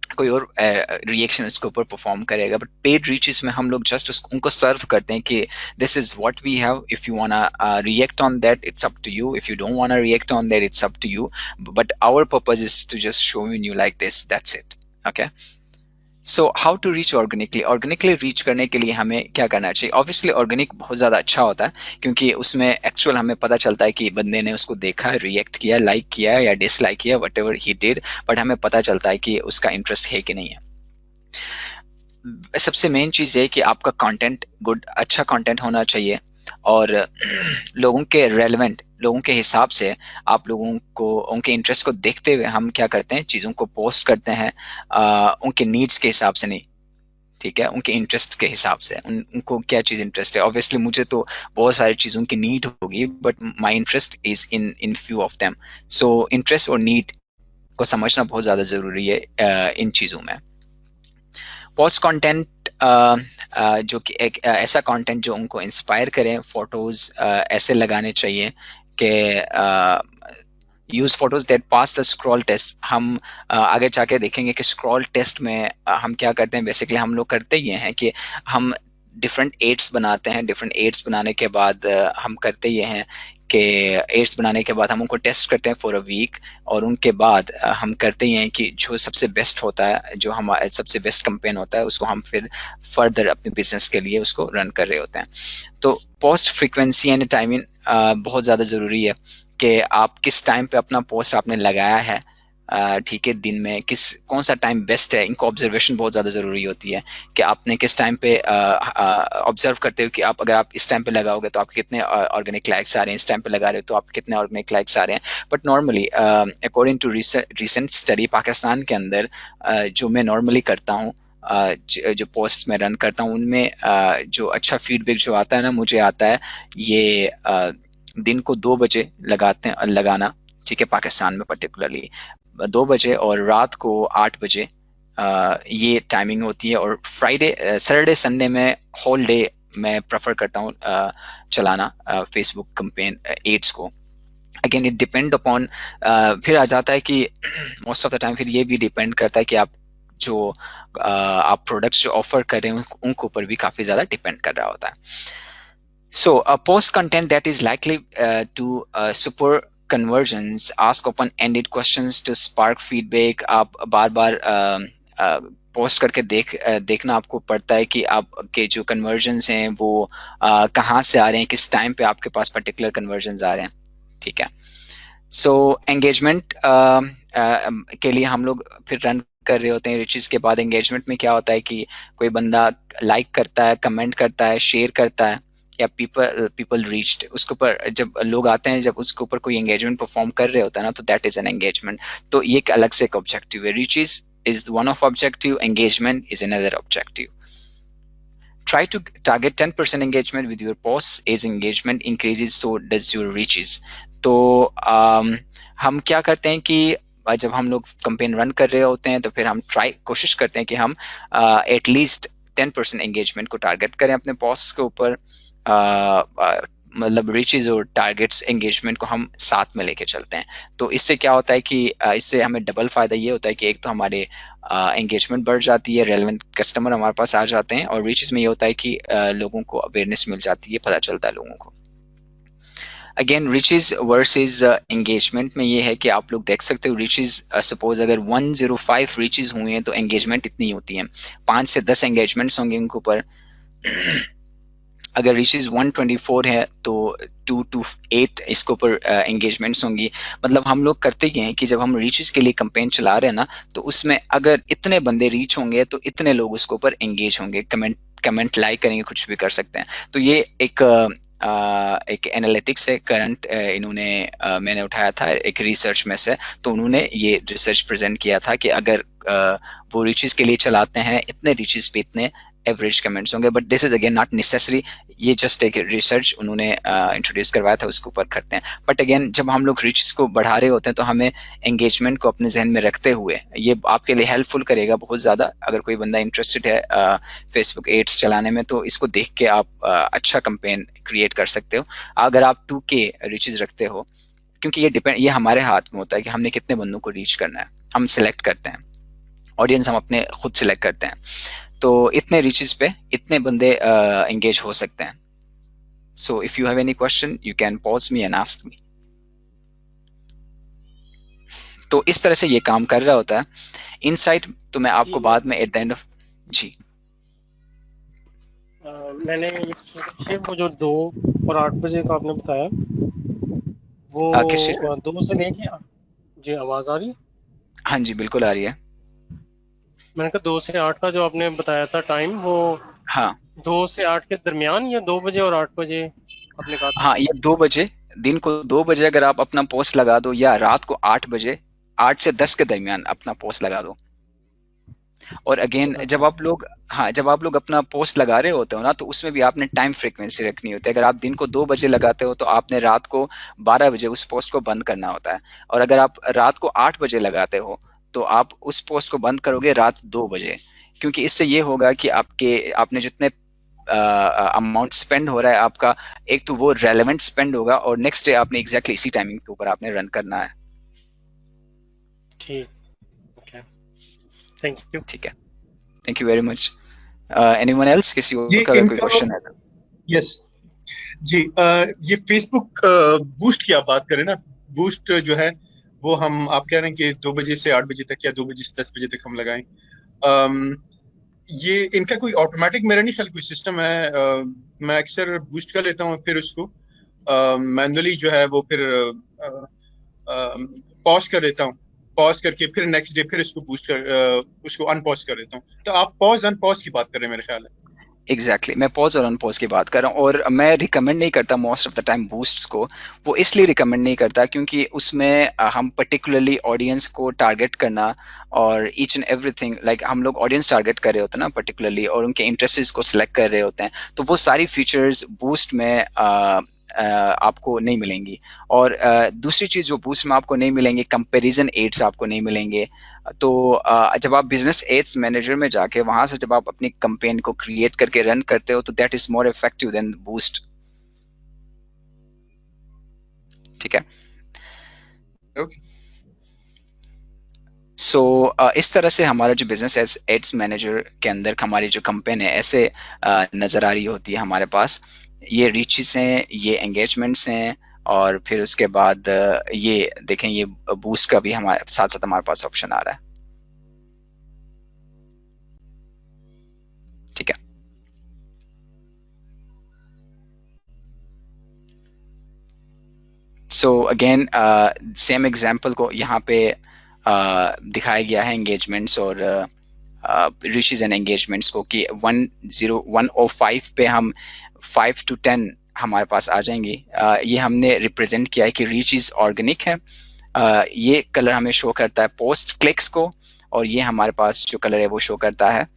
कोई और रिएक्शन उसके ऊपर परफॉर्म करेगा। बट पेड रीचेस में हम लोग जस्ट उनको सर्व करते हैं कि this is what we have, if you wanna react on that it's up to you, if you don't wanna react on that it's up to you, but our purpose is to just show you like this, that's it. Okay, so how to reach organically. Organically reach करने के लिए हमें क्या करना चाहिए? Obviously organic बहुत ज़्यादा अच्छा होता है क्योंकि उसमें एक्चुअल हमें पता चलता है कि बंदे ने उसको देखा है, रिएक्ट किया, लाइक किया या डिसलाइक किया, what ever he did, but हमें पता चलता है कि उसका इंटरेस्ट है कि नहीं है। सबसे मेन चीज़ ये कि आपका कंटेंट गुड, अच्छा कंटेंट होना चाहिए और लोगों के रेलेवेंट, लोगों के हिसाब से, आप लोगों को उनके इंटरेस्ट को देखते हुए हम क्या करते हैं, चीज़ों को पोस्ट करते हैं उनके नीड्स के हिसाब से नहीं, ठीक है, उनके इंटरेस्ट के हिसाब से। उनको क्या चीज़ इंटरेस्ट है, ऑब्वियसली मुझे तो बहुत सारी चीज़ों की नीड होगी but my interest is in in few of them. So interest और नीड को समझना बहुत ज़्यादा ज़रूरी है इन चीज़ों में। पोस्ट कंटेंट जो कि एक ऐसा कंटेंट जो उनको इंस्पायर करें, फोटोज ऐसे लगाने चाहिए कि use photos that pass the scroll test. हम आगे जाके देखेंगे कि स्क्रॉल टेस्ट में हम क्या करते हैं, बेसिकली हम लोग करते ये हैं कि हम डिफरेंट एड्स बनाते हैं। डिफरेंट एड्स बनाने के बाद हम करते ये हैं कि एड्स बनाने के बाद हम उनको टेस्ट करते हैं फॉर अ वीक, और उनके बाद हम करते ही हैं कि जो सबसे बेस्ट होता है, जो हमारा सबसे बेस्ट कैंपेन होता है, उसको हम फिर फर्दर अपने बिजनेस के लिए उसको रन कर रहे होते हैं। तो पोस्ट फ्रीक्वेंसी एंड टाइमिंग बहुत ज़्यादा ज़रूरी है कि आप किस टाइम पे अपना पोस्ट आपने लगाया है, ठीक है, दिन में किस कौन सा टाइम बेस्ट है। इनको ऑब्जर्वेशन बहुत ज़्यादा ज़रूरी होती है कि आपने किस टाइम पे ऑब्जर्व करते हो कि आप अगर आप इस टाइम पे लगाओगे तो आपके कितने ऑर्गेनिक लाइक्स आ रहे हैं, इस टाइम पे लगा रहे हो तो आपके कितने ऑर्गेनिक लाइक्स आ रहे हैं। But normally according to recent study Pakistan के अंदर, जो मैं नॉर्मली करता हूँ, जो पोस्ट में रन करता हूँ उनमें जो अच्छा फीडबैक जो आता है ना, मुझे आता है ये दिन को 2 बजे लगाना, ठीक है, पाकिस्तान में पर्टिकुलरली 2 बजे, और रात को 8 बजे ये टाइमिंग होती है। और फ्राइडे सैटरडे संडे में होल डे मैं प्रेफर करता हूँ चलाना फेसबुक कैंपेन एड्स को। अगेन इट डिपेंड अपॉन, फिर आ जाता है कि मोस्ट ऑफ द टाइम फिर ये भी डिपेंड करता है कि आप जो आप प्रोडक्ट्स जो ऑफर कर रहे हैं उनके ऊपर भी काफ़ी ज़्यादा डिपेंड कर रहा होता है। So, a post content that is likely to super conversions, ask open-ended questions to spark feedback। आप बार बार पोस्ट करके देखना आपको पड़ता है कि आपके जो कन्वर्जन्स हैं वो कहाँ से आ रहे हैं, किस टाइम पे आपके पास पर्टिकुलर कन्वर्जन्स आ रहे हैं, ठीक है। सो एंगेजमेंट के लिए हम लोग फिर रन कर रहे होते हैं रिचेस के बाद। एंगेजमेंट में क्या होता है कि कोई बंदा लाइक करता है, कमेंट करता है, शेयर करता है, या पीपल रीच्ड, उसके ऊपर जब लोग आते हैं, जब उसके ऊपर कोई एंगेजमेंट परफॉर्म कर रहे होता है ना, तो दैट इज एन एंगेजमेंट। तो ये एक अलग से एक ऑब्जेक्टिव है। Reaches is one of objective, engagement is another objective. Try to target 10% engagement with your posts. As engagement increases, so does your reaches. तो हम क्या करते हैं कि जब हम लोग कैंपेन रन कर रहे होते हैं तो फिर हम कोशिश करते हैं कि हम एटलीस्ट 10% एंगेजमेंट को टारगेट करें अपने पोस्ट के ऊपर। मतलब रीचेज और टारगेट्स एंगेजमेंट को हम साथ में लेके चलते हैं। तो इससे क्या होता है कि इससे हमें डबल फायदा ये होता है कि एक तो हमारे एंगेजमेंट बढ़ जाती है, रेलेवेंट कस्टमर हमारे पास आ जाते हैं, और रीचेज में ये होता है कि लोगों को अवेयरनेस मिल जाती है, पता चलता है लोगों को। अगेन रीचेज वर्सेस एंगेजमेंट में ये है कि आप लोग देख सकते हो रीचेज सपोज अगर 105 रीचेज हुए हैं तो एंगेजमेंट इतनी होती है, 5 से 10 एंगेजमेंट्स होंगे उनके ऊपर। अगर रीचेज 124 है तो 2 to 8 इसके ऊपर एंगेजमेंट्स होंगी। मतलब हम लोग करते क्या हैं कि जब हम रीचेज के लिए कैंपेन चला रहे हैं ना, तो उसमें अगर इतने बंदे रीच होंगे तो इतने लोग उसके ऊपर एंगेज होंगे, कमेंट लाइक करेंगे, कुछ भी कर सकते हैं। तो ये एक एनालिटिक्स है करंट, इन्होंने मैंने उठाया था एक रिसर्च में से। तो उन्होंने ये रिसर्च प्रेजेंट किया था कि अगर वो रीचेज के लिए चलाते हैं, इतने रीचेज पे इतने एवरेज कमेंट्स होंगे, but this is again not necessary. ये जस्ट एक रिसर्च उन्होंने इंट्रोड्यूस करवाया था, उसके ऊपर करते हैं। बट अगेन जब हम लोग रीचेस को बढ़ा रहे होते हैं तो हमें एंगेजमेंट को अपने जहन में रखते हुए, ये आपके लिए हेल्पफुल करेगा बहुत ज़्यादा। अगर कोई बंदा इंटरेस्टेड है फेसबुक एड्स चलाने में, तो इसको देख के आप अच्छा कंपेन क्रिएट कर सकते हो। अगर आप 2K रीचेस रखते हो, क्योंकि ये हमारे हाथ में होता है कि हमने कितने बंदों को रीच करना है, हम सिलेक्ट करते हैं, ऑडियंस हम अपने खुद सिलेक्ट करते हैं। तो इतने रीचेस पे इतने बंदे एंगेज हो सकते हैं। So if you have any question you can pause me and ask me. तो इस तरह से ये काम कर रहा होता है। इनसाइट तो मैं आपको बाद में एट द एंड ऑफ जी मैंने ये वो जो 2 और 8 बजे का आपने बताया, वो किस चीज का? 2 से लेके जी आवाज आ रही है? हाँ जी बिल्कुल आ रही है। मैंने कहा 2 से 8 का जो आपने बताया था टाइम, वो हाँ 2 से 8 के दरमियान या 2 बजे और 8 बजे आपने कहा था? हाँ, ये 2 बजे, दिन को 2 बजे अगर आप अपना पोस्ट लगा दो, या रात को 8 बजे, 8 से 10 के दरमियान अपना पोस्ट लगा दो। और अगेन जब अच्छा। आप लोग, हाँ जब आप लोग अपना पोस्ट लगा रहे होते हो ना, तो उसमें भी आपने टाइम फ्रीक्वेंसी रखनी होती है। अगर आप दिन को 2 बजे लगाते हो तो आपने रात को 12 बजे उस पोस्ट को बंद करना होता है। और अगर आप रात को 8 बजे लगाते हो तो आप उस पोस्ट को बंद करोगे रात 2 बजे। क्योंकि इससे ये होगा कि आपने जितने अमाउंट स्पेंड हो रहा है आपका, एक तो वो रेलेवेंट स्पेंड होगा, और नेक्स्ट डे आपने एग्जैक्टली इसी टाइमिंग के ऊपर आपने रन करना है। ठीक है, थैंक यू। ठीक है, thank you very much. Anyone else, किसी और ये का अगर कोई इनका क्वेश्चन है तो? यस जी, ये फेसबुक बूस्ट की आप बात करें ना, बूस्ट जो है वो हम आप कह रहे हैं कि 2 बजे से 8 बजे तक या 2 बजे से 10 बजे तक हम लगाएं। अम, ये इनका कोई ऑटोमेटिक मेरा नहीं ख्याल कोई सिस्टम है। मैं अक्सर बूस्ट कर लेता हूँ, फिर उसको मैनुअली जो है वो फिर पॉज कर देता हूँ, पॉज करके फिर नेक्स्ट डे फिर इसको उसको अनपॉज कर देता हूँ। तो आप पॉज अनपॉज की बात कर रहे हैं मेरे ख्याल है। एग्जैक्टली मैं पॉज और अनपॉज की बात कर रहा हूँ, और मैं रिकमेंड नहीं करता most of the time boosts को। वो इसलिए रिकमेंड नहीं करता क्योंकि उसमें हम पर्टिकुलरली ऑडियंस को टारगेट करना, और ईच एंड एवरीथिंग लाइक हम लोग ऑडियंस टारगेट कर रहे होते हैं ना पर्टिकुलरली, और उनके इंटरेस्ट को सिलेक्ट कर रहे होते हैं, तो वो सारी फीचर्स बूस्ट में आपको नहीं मिलेंगी। और दूसरी चीज जो बूस्ट में आपको नहीं मिलेंगे, कंपैरिजन एड्स आपको नहीं मिलेंगे। तो जब आप बिजनेस एड्स मैनेजर में जाके वहां से जब आप अपनी कैंपेन को क्रिएट करके रन करते हो, तो that is more effective than boost. ठीक है। ओके। सो इस तरह से हमारा जो बिजनेस एड्स मैनेजर के अंदर हमारी जो कैंपेन है ऐसे नजर आ रही होती है हमारे पास। ये रीचेस हैं, ये एंगेजमेंट्स हैं, और फिर उसके बाद ये देखें, ये बूस्ट का भी हमारे साथ साथ हमारे पास ऑप्शन आ रहा है। ठीक है। सो अगेन सेम एग्जांपल को यहाँ पे दिखाया गया है, एंगेजमेंट्स और रीचेस एंड एंगेजमेंट्स को, कि 105 पे हम 5 to 10 हमारे पास आ जाएंगी। ये हमने रिप्रेजेंट किया है कि रीचेस ऑर्गेनिक है। ये कलर हमें शो करता है पोस्ट क्लिक्स को, और ये हमारे पास जो कलर है वो शो करता है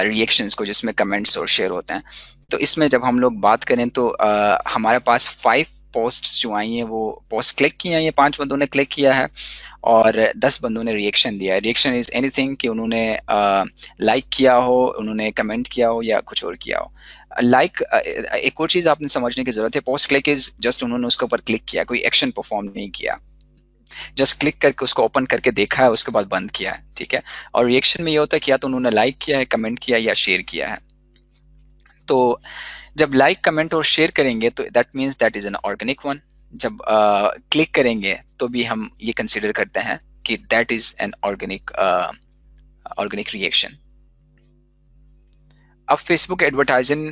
रिएक्शंस को, जिसमें कमेंट्स और शेयर होते हैं। तो इसमें जब हम लोग बात करें तो हमारे पास 5 पोस्ट्स जो आई हैं वो पोस्ट क्लिक की हैं, ये 5 बंदों ने क्लिक किया है, और 10 बंदों ने रिएक्शन दिया है। रिएक्शन इज एनीथिंग कि उन्होंने लाइक किया हो, उन्होंने कमेंट किया हो, या कुछ और किया हो। लाइक एक और चीज आपने समझने की जरूरत है, पोस्ट क्लिक इज जस्ट उन्होंने उसके ऊपर क्लिक किया, कोई एक्शन परफॉर्म नहीं किया, जस्ट क्लिक करके उसको ओपन करके देखा है, उसके बाद बंद किया है, ठीक है। और रिएक्शन में ये होता है कि या तो उन्होंने लाइक किया है, कमेंट किया या शेयर किया है। तो जब लाइक कमेंट और शेयर करेंगे तो that means that is an organic one. जब क्लिक करेंगे तो भी हम ये कंसिडर करते हैं कि that is an organic reaction. अब फेसबुक एडवर्टाइजिंग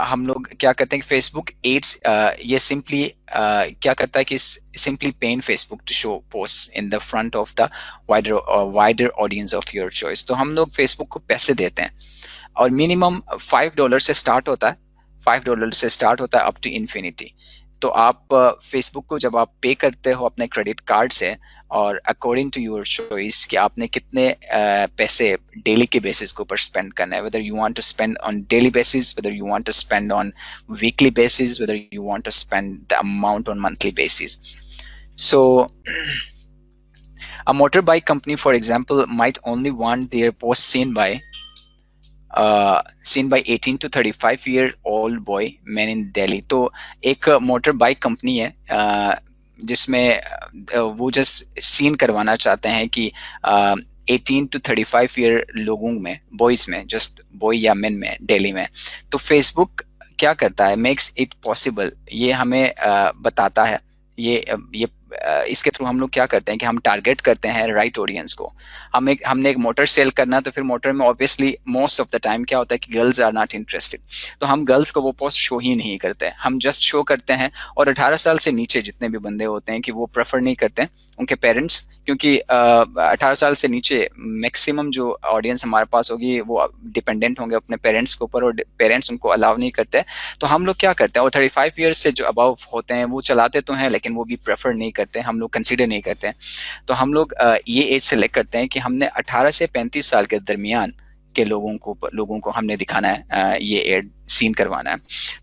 हम लोग क्या करते हैं कि फेसबुक एड्स ये सिंपली क्या करता है कि simply paying Facebook to show post in the front of the wider audience of your choice. तो हम लोग फेसबुक को पैसे देते हैं और मिनिमम $5 से स्टार्ट होता है, $5 से स्टार्ट होता है अप टू इन्फिनिटी। तो आप फेसबुक को जब आप पे करते हो अपने क्रेडिट कार्ड से, और अकॉर्डिंग टू योर चॉइस कि आपने कितने पैसे डेली के बेसिस के ऊपर स्पेंड करना है, whether you want to spend on daily basis, whether you want to spend on weekly basis, whether you want to spend the amount on monthly basis. So a motorbike company, for example, might only want their post seen by 18 to 35-year-old boy men in Delhi। तो एक motor bike company है जिसमें वो just seen करवाना चाहते हैं कि 18 to 35 year लोगों में, बॉयज में, जस्ट बॉय या मेन में दिल्ली में। तो फेसबुक क्या करता है, मेक्स इट पॉसिबल, ये हमें बताता है, ये इसके थ्रू हम लोग क्या करते हैं कि हम टारगेट करते हैं राइट ऑडियंस को। हमने एक मोटर सेल करना है, तो फिर मोटर में obviously most of the time क्या होता है कि गर्ल्स आर नॉट इंटरेस्टेड, तो हम गर्ल्स को वो पोस्ट शो ही नहीं करते, हम जस्ट शो करते हैं। और 18 साल से नीचे जितने भी बंदे होते हैं कि वो प्रेफर नहीं करते हैं, उनके पेरेंट्स, क्योंकि 18 साल से नीचे मैक्सिमम जो ऑडियंस हमारे पास होगी वो डिपेंडेंट होंगे अपने पेरेंट्स के ऊपर, और पेरेंट्स उनको अलाउ नहीं करते। तो हम लोग क्या करते हैं, और 35 ईयर्स से जो अबव होते हैं वो चलाते तो हैं, लेकिन वो भी प्रेफर नहीं करते, हम लोग कंसीडर नहीं करते हैं। तो हम लोग ये एज सेलेक्ट करते हैं कि हमने 18 से 35 साल के दरमियान के लोगों को हमने दिखाना है, ये एड सीन करवाना है।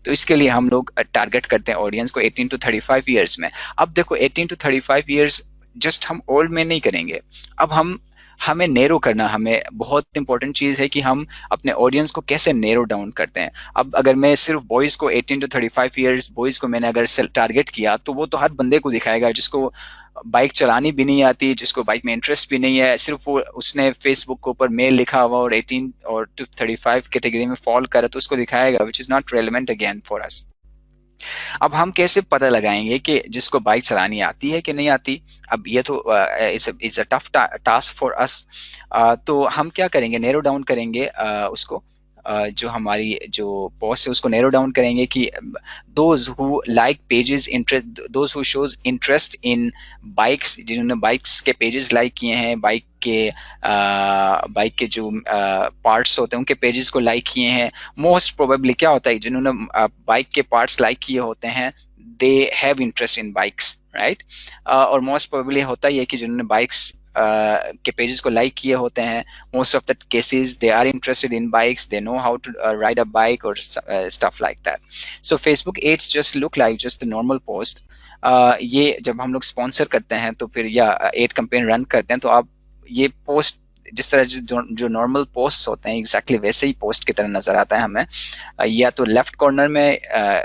तो इसके लिए हम लोग टारगेट करते हैं ऑडियंस को 18 टू 35 ईयर्स में। अब देखो 18 टू 35 ईयर्स जस्ट हम ओल्ड में नहीं करेंगे, अब हमें नैरो करना, हमें बहुत इंपॉर्टेंट चीज है कि हम अपने ऑडियंस को कैसे नैरो डाउन करते हैं। अब अगर मैं सिर्फ बॉयज को 18 टू 35 ईयर्स बॉयज को मैंने अगर टारगेट किया, तो वो तो हर बंदे को दिखाएगा जिसको बाइक चलानी भी नहीं आती, जिसको बाइक में इंटरेस्ट भी नहीं है, सिर्फ वो उसने फेसबुक के ऊपर मेल लिखा हुआ और 18 और टू 35 कैटेगरी में फॉल करे तो उसको दिखाएगा, which is not relevant again for us. अब हम कैसे पता लगाएंगे कि जिसको बाइक चलानी आती है कि नहीं आती? अब ये तो it's a tough task for us. तो हम क्या करेंगे, नैरो डाउन करेंगे उसको, जो हमारी जो पोस्ट है उसको नैरो डाउन करेंगे कि those who like pages, interest, those who shows interest in bikes, जिन्होंने बाइक्स के पेजेस लाइक किए हैं, बाइक के जो पार्ट्स होते हैं उनके पेजेस को लाइक किए हैं। मोस्ट प्रोबेबली क्या होता है, जिन्होंने बाइक के पार्ट्स लाइक किए होते हैं they have interest in bikes, right. और मोस्ट प्रोबेबली होता ही है कि जिन्होंने बाइक्स के पेजेस को लाइक किए होते हैं, most of the cases they are interested in bikes, they know how to ride a bike or stuff like that. So Facebook ads just look like just a normal post. ये जब हम लोग sponsor करते हैं तो फिर या ad campaign run करते हैं, तो आप ये पोस्ट जिस तरह जो नॉर्मल पोस्ट होते हैं एग्जैक्टली वैसे ही पोस्ट की तरह नजर आता है हमें, या तो लेफ्ट कॉर्नर में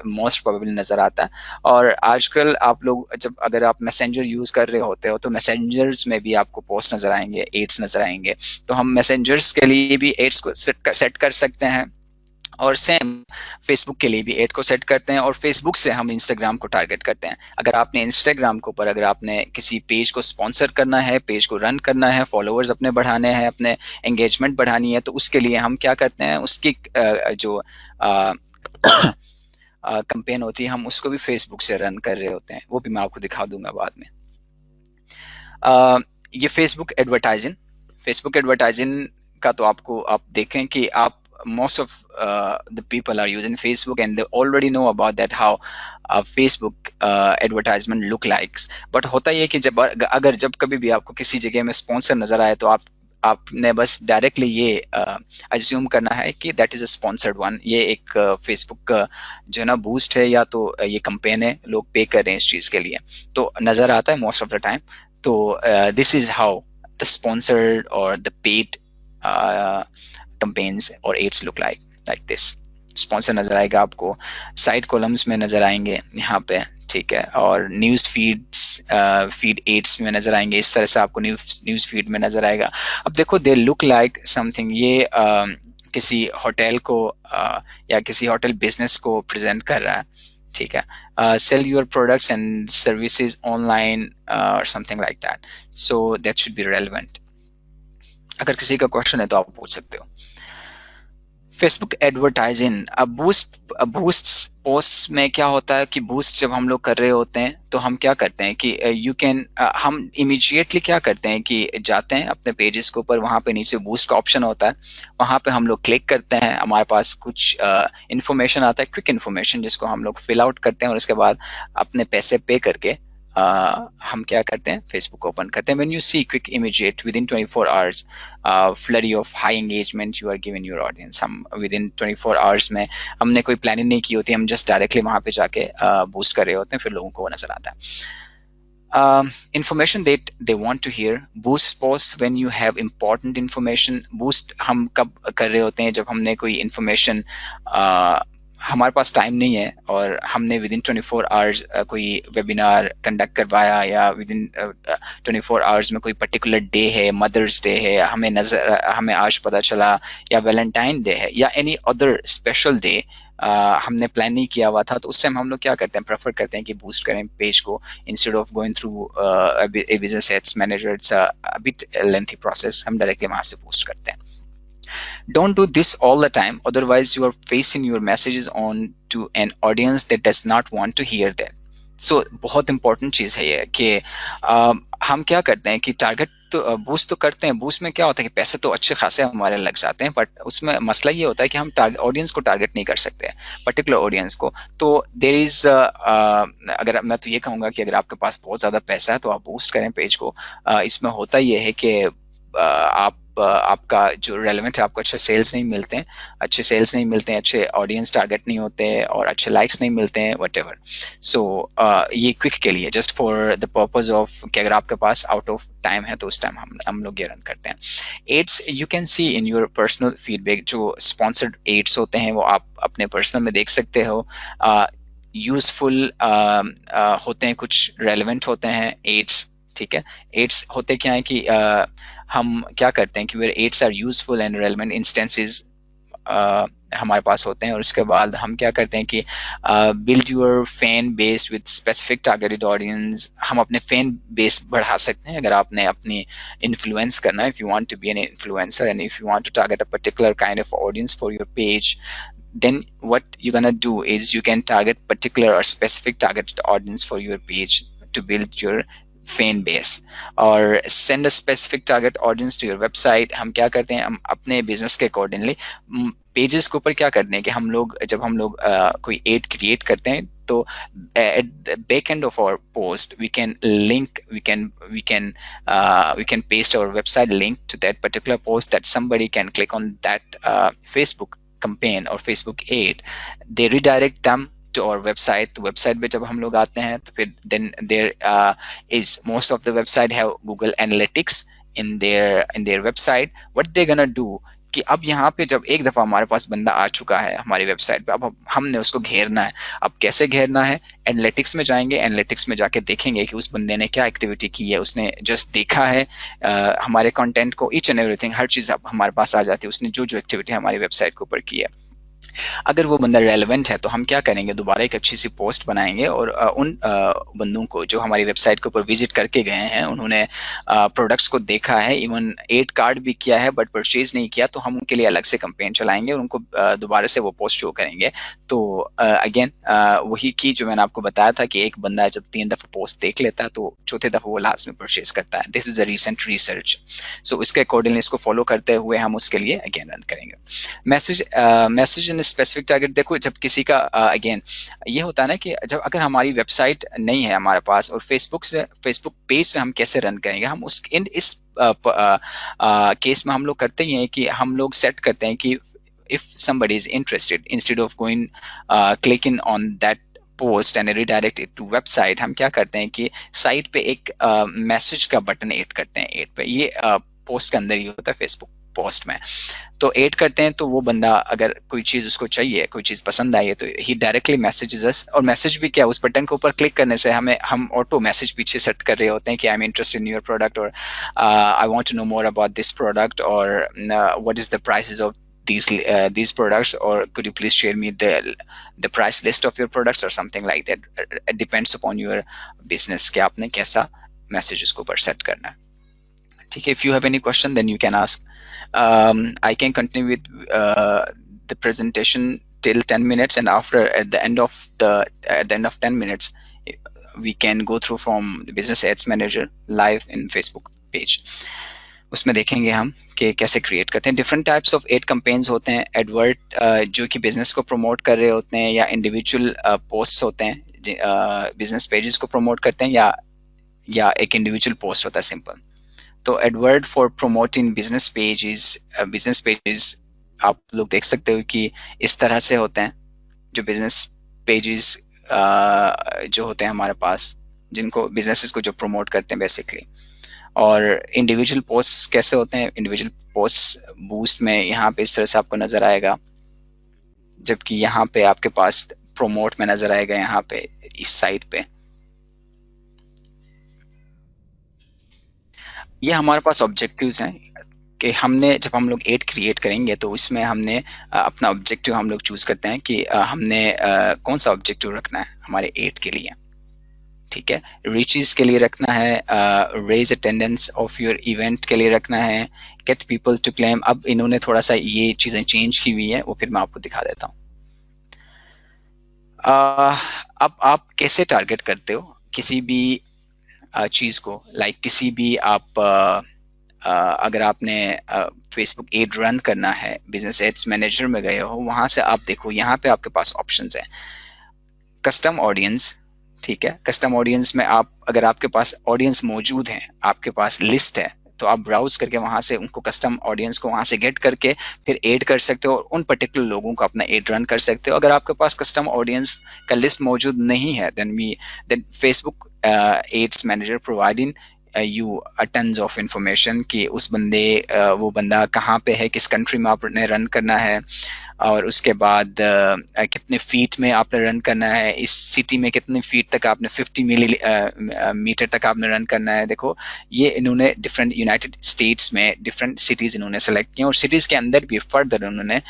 मोस्ट प्रोबेबली नजर आता है। और आजकल आप लोग जब अगर आप मैसेंजर यूज कर रहे होते हो तो मैसेंजर्स में भी आपको पोस्ट नजर आएंगे, एड्स नजर आएंगे। तो हम मैसेंजर्स के लिए भी एड्स को सेट कर सकते हैं, और सेम फेसबुक के लिए भी एड को सेट करते हैं, और फेसबुक से हम इंस्टाग्राम को टारगेट करते हैं। अगर आपने इंस्टाग्राम के ऊपर अगर आपने किसी पेज को स्पॉन्सर करना है, पेज को रन करना है, फॉलोअर्स अपने बढ़ाने हैं, अपने एंगेजमेंट बढ़ानी है, तो उसके लिए हम क्या करते हैं, उसकी जो कैंपेन होती है हम उसको भी फेसबुक से रन कर रहे होते हैं, वो भी मैं आपको दिखा दूंगा बाद में। ये फेसबुक एडवर्टाइजिंग का तो आप देखें कि आप most of the people are using Facebook and they already know about that how Facebook advertisement look likes। but होता ये कि जब कभी भी आपको किसी जगह में स्पॉन्सर नजर आए तो आपने बस डायरेक्टली ये अज्यूम करना है कि that is a sponsored one, ये एक फेसबुक का जो है ना बूस्ट है या तो ये कैंपेन है, लोग पे कर रहे हैं इस चीज के लिए, तो नजर आता है मोस्ट ऑफ द टाइम। तो this is how the sponsored और the paid campaigns or ads look like this। Sponsor नजर आएगा आपको, साइड कॉलम्स में नजर आएंगे यहाँ पे, ठीक है, और न्यूज फीड एड्स में नजर आएंगे, इस तरह से आपको न्यूज फीड में नजर आएगा। अब देखो दे लुक लाइक समथिंग, ये किसी होटल को या किसी होटल बिजनेस को प्रेजेंट कर रहा है, ठीक है, sell your products and services online और something like that, so that should be relevant. अगर किसी का क्वेश्चन है तो आप पूछ सकते हो। फेसबुक एडवर्टाइजिंग, अब बूस्ट पोस्ट्स में क्या होता है कि बूस्ट जब हम लोग कर रहे होते हैं तो हम क्या करते हैं कि यू कैन हम इमीडिएटली क्या करते हैं कि जाते हैं अपने पेजेस के ऊपर, वहां पे नीचे बूस्ट का ऑप्शन होता है, वहां पे हम लोग क्लिक करते हैं, हमारे पास कुछ इंफॉर्मेशन आता है, क्विक इन्फॉर्मेशन, जिसको हम लोग फिल आउट करते हैं और उसके बाद अपने पैसे पे करके हम क्या करते हैं, फेसबुक ओपन करते हैं। When you see quick immediate within 24 hours flurry of high engagement you are given your audience, हम विद इन 24 आवर्स में हमने कोई प्लानिंग नहीं की होती, हम जस्ट डायरेक्टली वहां पे जाके बूस्ट कर रहे होते हैं, फिर लोगों को वो नजर आता है। Information that they want to hear, boost posts when you have important information, boost हम कब कर रहे होते हैं, जब हमने कोई information हमारे पास टाइम नहीं है और हमने विद इन 24 आवर्स कोई वेबिनार कंडक्ट करवाया, या विद इन 24 आवर्स में कोई पर्टिकुलर डे है, मदर्स डे है, हमें आज पता चला, या वैलेंटाइन डे है, या एनी अदर स्पेशल डे हमने प्लान नहीं किया हुआ था, तो उस टाइम हम लोग क्या करते हैं, प्रेफर करते हैं कि बूस्ट करें पेज को instead of going through a business ads manager, it's a bit lengthy process, हम डायरेक्टली वहां से बूस्ट करते हैं। Don't do this all the time, otherwise you are facing your messages on to an audience that does not want to hear that. So बहुत important चीज है ये कि हम क्या करते हैं कि टारगेट तो बूस्ट तो करते हैं, बूस्ट में क्या होता है कि पैसे तो अच्छे खासे हमारे लग जाते हैं, बट उसमें मसला ये होता है कि हम ऑडियंस को टारगेट नहीं कर सकते, पर्टिकुलर ऑडियंस को। तो देयर इज अगर मैं तो ये कहूंगा कि अगर आपके पास बहुत ज्यादा पैसा है तो आप बूस्ट करें पेज को। इसमें होता ये है कि आपका जो रेलेवेंट है, आपको अच्छे सेल्स नहीं मिलते हैं, अच्छे ऑडियंस टारगेट नहीं होते और अच्छे लाइक्स नहीं मिलते हैं, व्हाटएवर। सो ये क्विक के लिए, just for the purpose of कि अगर आपके पास आउट ऑफ टाइम है तो उस टाइम हम लोग ये रन करते हैं। Ads you can see in your personal feedback, जो स्पॉन्सर्ड एड्स होते हैं वो आप अपने पर्सनल में देख सकते हो। यूजफुल होते हैं, कुछ रेलेवेंट होते हैं एड्स, ठीक है। एड्स होते क्या है कि हम क्या करते हैं कि where ads are useful and relevant instances हमारे पास होते हैं, और उसके बाद हम क्या करते हैं कि build your fan base with specific targeted audience, हम अपने फैन बेस बढ़ा सकते हैं अगर आपने अपनी इन्फ्लुएंस करना है, if you want to be an influencer and if you want to target a particular kind of audience for your page, then what you're gonna do is you can target particular or specific targeted audience for your page to build your fan base or send a specific target audience to your website। हम क्या करते हैं, हम अपने business के accordingly pages के ऊपर क्या करते हैं कि जब हम लोग कोई एड क्रिएट करते हैं तो at the back end of our post we can paste our website link to that particular post, that somebody can click on that Facebook campaign or Facebook aid, they redirect them to our website। तो website पे जब हम लोग आते हैं तो फिर then there is most of the website have Google Analytics in their website। what they're gonna do कि अब यहाँ पे जब एक दफा हमारे पास बंदा आ चुका है हमारी वेबसाइट पे, अब हमने उसको घेरना है। अब कैसे घेरना है, एनालिटिक्स में जाएंगे, एनालिटिक्स में जाके देखेंगे कि उस बंदे ने क्या एक्टिविटी की है, उसने जस्ट देखा है हमारे कंटेंट को, ईच एंड एवरीथिंग, हर चीज अब हमारे पास आ जाती है, उसने जो जो एक्टिविटी हमारी वेबसाइट के ऊपर की है। अगर वो बंदा रेलेवेंट है तो हम क्या करेंगे, दोबारा एक अच्छी सी पोस्ट बनाएंगे और उन बंदों को जो हमारी वेबसाइट के ऊपर विजिट करके गए हैं, उन्होंने प्रोडक्ट्स को देखा है, इवन एड कार्ड भी किया है बट परचेज नहीं किया, तो हम उनके लिए अलग से कैंपेन चलाएंगे और उनको दोबारा से वो पोस्ट शो करेंगे। तो अगेन वही की जो मैंने आपको बताया था कि एक बंदा जब 3 दफा पोस्ट देख लेता है तो चौथे दफा वो लास्ट में परचेज करता है। This is a recent research. So इसके अकॉर्डिंगली इसको फॉलो करते हुए हम उसके लिए अगेन रन करेंगे। मैसेज इन स्पेसिफिक टारगेट, देखो जब किसी का अगेन ये होता है ना कि जब अगर हमारी वेबसाइट नहीं है हमारे पास और फेसबुक पेज से हम कैसे रन करेंगे, हम इस केस में हम लोग करते ही हैं कि हम लोग सेट करते हैं कि if somebody is interested, instead of going clicking on that post and redirect it to website, हम क्या करते हैं कि साइट पे एक मैसेज का बटन ऐड करते हैं। ऐड पे ये पोस्ट के अंदर ही होता है फेसबुक पोस्ट में। तो ऐड करते हैं तो वो बंदा अगर कोई चीज़ उसको चाहिए, कोई चीज़ पसंद आई है तो ही डायरेक्टली मैसेजेस अस, और मैसेज भी क्या, उस बटन के ऊपर क्लिक करने से हम ऑटो मैसेज पीछे सेट कर रहे होते हैं कि I am interested in your product, और I want to know more about this product, और what is the prices of these products, or could you please share me the price list of your products or something like that. It depends upon your business कि आपने कैसा message उसको ऊपर set करना है। ठीक है, if you have any question then you can ask. I can continue with the presentation till 10 minutes, and after at the end of 10 minutes we can go through from the business ads manager live in Facebook page. उसमें देखेंगे हम कि कैसे create करते हैं। Different types of ad campaigns होते हैं, advert जो कि बिजनेस को प्रमोट कर रहे होते हैं, या इंडिविजुअल पोस्ट्स होते हैं बिजनेस पेजेस को प्रमोट करते हैं, या एक इंडिविजुअल पोस्ट होता है सिंपल। तो advert for promoting business pages आप लोग देख सकते हो कि इस तरह से होते हैं, जो बिजनेस पेजेस जो होते हैं हमारे पास, जिनको बिजनेसेस को जो प्रमोट करते हैं बेसिकली। और इंडिविजुअल पोस्ट कैसे होते हैं, इंडिविजुअल पोस्ट बूस्ट में यहाँ पे इस तरह से आपको नजर आएगा, जबकि यहाँ पे आपके पास प्रोमोट में नजर आएगा, यहाँ पे इस साइड पे। ये हमारे पास ऑब्जेक्टिव्स हैं कि हमने जब हम लोग एड क्रिएट करेंगे तो इसमें हमने अपना ऑब्जेक्टिव हम लोग चूज करते हैं कि हमने कौन सा ऑब्जेक्टिव रखना है हमारे एड के लिए। ठीक है, रीचेस के लिए रखना है, raise attendance of your event के लिए रखना है, गेट पीपल टू क्लेम। अब इन्होंने थोड़ा सा ये चीजें चेंज की हुई है, वो फिर मैं आपको दिखा देता हूँ। अब आप कैसे टारगेट करते हो किसी भी चीज को, लाइक किसी भी आप अगर आपने फेसबुक एड रन करना है, बिजनेस एड्स मैनेजर में गए हो, वहां से आप देखो यहाँ पे आपके पास ऑप्शंस है, कस्टम ऑडियंस। ठीक है, कस्टम ऑडियंस में आप अगर आपके पास ऑडियंस मौजूद है, आपके पास लिस्ट है, तो आप ब्राउज करके वहां से उनको कस्टम ऑडियंस को वहां से गेट करके फिर ऐड कर सकते हो, और उन पर्टिकुलर लोगों को अपना ऐड रन कर सकते हो। अगर आपके पास कस्टम ऑडियंस का लिस्ट मौजूद नहीं है, then Facebook ads manager providing you tons of information कि उस बंदे वो बंदा कहाँ पे है, किस कंट्री में आपने रन करना है, और उसके बाद कितने फीट में आपने रन करना है, इस सिटी में कितने फीट तक आपने 50 मीटर तक आपने रन करना है। देखो ये इन्होंने डिफरेंट यूनाइटेड स्टेट्स में डिफरेंट सिटीज इन्होंने सेलेक्ट किया, और सिटीज के अंदर भी फर्दर उन्होंने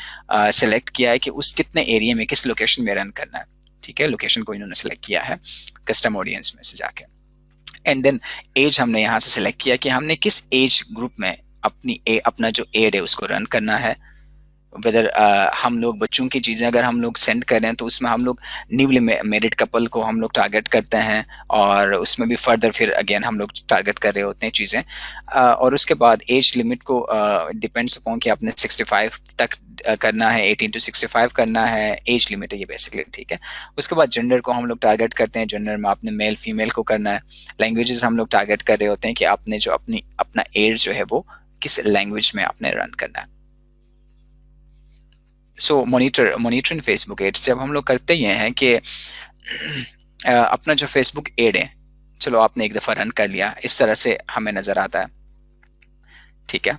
सेलेक्ट किया है कि उस कितने एरिया में किस लोकेशन में रन करना है। ठीक है, लोकेशन को इन्होंने सेलेक्ट किया है कस्टम ऑडियंस में से जाके। एंड देन एज हमने यहाँ से सिलेक्ट किया कि हमने किस एज ग्रुप में अपना जो एड है उसको रन करना है। वेदर हम लोग बच्चों की चीज़ें अगर हम लोग सेंड कर रहे हैं तो उसमें हम लोग न्यूली मैरिड कपल को हम लोग टारगेट करते हैं, और उसमें भी फर्दर फिर अगेन हम लोग टारगेट कर रहे होते हैं चीज़ें। और उसके बाद एज लिमिट को डिपेंड्स अपॉन कि आपने 65 तक करना है, 18 to 65 करना है, एज लिमिट है ये बेसिकली। ठीक है, उसके बाद जेंडर को हम लोग टारगेट करते हैं, जेंडर में आपने मेल फीमेल को करना है। लैंग्वेजेस हम लोग टारगेट कर रहे होते हैं कि आपने जो अपना एड जो है वो किस लैंग्वेज में आपने रन करना है। सो मॉनिटरिंग फेसबुक एड्स जब हम लोग करते ही हैं कि अपना जो फेसबुक एड है, चलो आपने एक दफ़ा रन कर लिया, इस तरह से हमें नज़र आता है। ठीक है,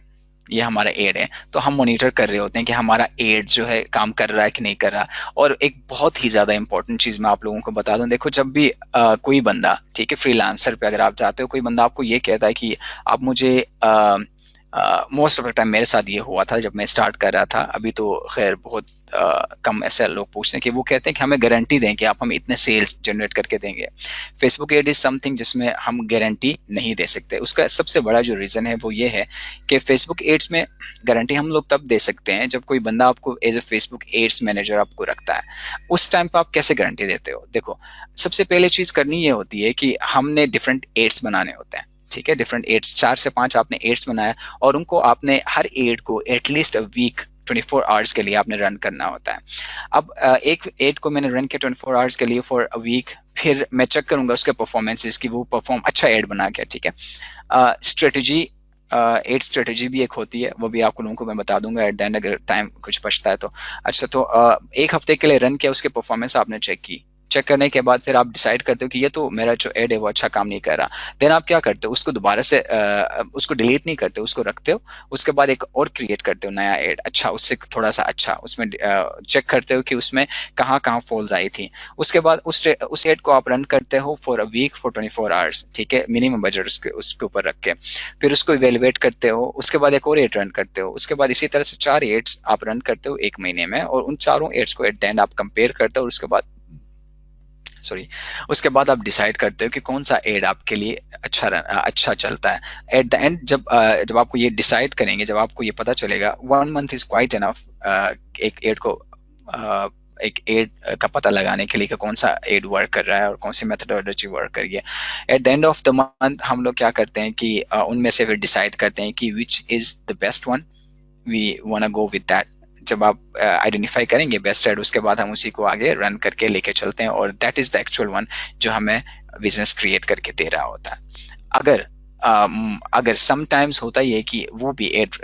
ये हमारा एड है, तो हम मॉनिटर कर रहे होते हैं कि हमारा एड जो है काम कर रहा है कि नहीं कर रहा। और एक बहुत ही ज़्यादा इंपॉर्टेंट चीज़ मैं आप लोगों को बता दूं, देखो जब भी कोई बंदा, ठीक है, फ्रीलांसर पे अगर आप जाते हो, कोई बंदा आपको ये कहता है कि आप मुझे मोस्ट ऑफ द टाइम मेरे साथ ये हुआ था जब मैं स्टार्ट कर रहा था, अभी तो खैर बहुत कम ऐसे लोग पूछते हैं कि वो कहते हैं कि हमें गारंटी दें कि आप हमें इतने सेल्स जनरेट करके देंगे। फेसबुक एड इज समथिंग जिसमें हम गारंटी नहीं दे सकते। उसका सबसे बड़ा जो रीज़न है वो ये है कि फेसबुक एड्स में गारंटी हम लोग तब दे सकते हैं जब कोई बंदा आपको as a Facebook ads manager आपको रखता है। उस टाइम पर आप कैसे गारंटी देते हो? देखो सबसे पहले चीज़ करनी ये होती है कि हमने डिफरेंट एड्स बनाने होते हैं। ठीक है, डिफरेंट एड्स 4 से 5 आपने एड्स बनाया, और उनको आपने हर एड को एटलीस्ट अ वीक 24 आवर्स के लिए आपने रन करना होता है। अब एक एड को मैंने रन किया 24 आवर्स के लिए फॉर अ वीक, फिर मैं चेक करूंगा उसके परफॉर्मेंसेस की वो परफॉर्म अच्छा एड बना के। ठीक है, स्ट्रेटजी एड स्ट्रेटजी भी एक होती है, वो भी आप लोगों को मैं बता दूंगा एट द एंड अगर टाइम कुछ बचता है तो। अच्छा, तो एक हफ्ते के लिए रन किया, उसके परफॉर्मेंस आपने चेक की, चेक करने के बाद फिर आप डिसाइड करते हो कि ये तो मेरा जो एड है वो अच्छा काम नहीं कर रहा। देन आप क्या करते हो, उसको दोबारा से उसको डिलीट नहीं करते, उसको रखते हो, उसके बाद एक और क्रिएट करते हो नया एड, अच्छा उससे थोड़ा सा अच्छा, उसमें चेक करते हो कि उसमें कहाँ कहाँ फॉल्स आई थी। उसके बाद उस एड को आप रन करते हो for a week, for 24 hours, ठीक है, मिनिमम बजट उसके ऊपर रख के। फिर उसको इवेलुएट करते हो, उसके बाद एक और एड रन करते हो, उसके बाद इसी तरह से 4 एड्स आप रन करते हो एक महीने में, और उन चारों एड्स को एट द एंड आप कंपेयर करते हो, और उसके बाद सॉरी उसके बाद आप डिसाइड करते हो कि कौन सा एड आपके लिए अच्छा चलता है। एट द एंड जब आपको ये डिसाइड करेंगे, जब आपको ये पता चलेगा, 1 मंथ इज क्वाइट इनफ एक एड को एक एड का पता लगाने के लिए कि कौन सा एड वर्क कर रहा है और कौन सी मेथोडोलॉजी वर्क कर रही है। Eight the end of the month हम लोग क्या करते हैं कि उनमें से फिर डिसाइड करते हैं कि which is the best one, we wanna go with that. जब आप आइडेंटिफाई करेंगे बेस्ट एड, उसके बाद हम उसी को आगे रन करके लेके चलते हैं, और that is the actual one जो हमें बिजनेस क्रिएट करके दे रहा होता है। अगर समटाइम्स होता ही है कि वो भी एड,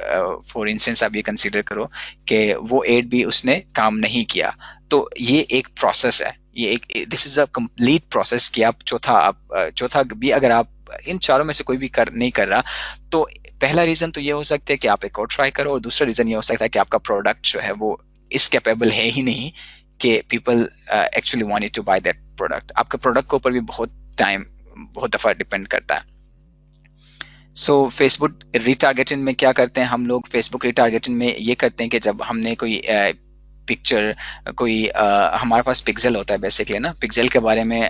फॉर इंस्टेंस आप ये कंसीडर करो कि वो एड भी उसने काम नहीं किया, तो ये एक प्रोसेस है, ये एक this is a complete process कि आप चौथा भी अगर आप इन चारों में से कोई भी नहीं कर रहा, तो पहला रीजन तो ये हो सकता है कि आप एक और ट्राई करो, और दूसरा रीजन ये हो सकता है कि आपका प्रोडक्ट जो है वो इस कैपेबल है ही नहीं कि people actually wanted to buy that product. आपके प्रोडक्ट के ऊपर भी बहुत दफा डिपेंड करता है। सो फेसबुक रिटारगेटिंग में क्या करते हैं हम लोग, फेसबुक रिटारगेटिंग में ये करते हैं कि जब हमने कोई पिक्चर, कोई हमारे पास पिक्सेल होता है बेसिकली ना, पिक्सेल के बारे में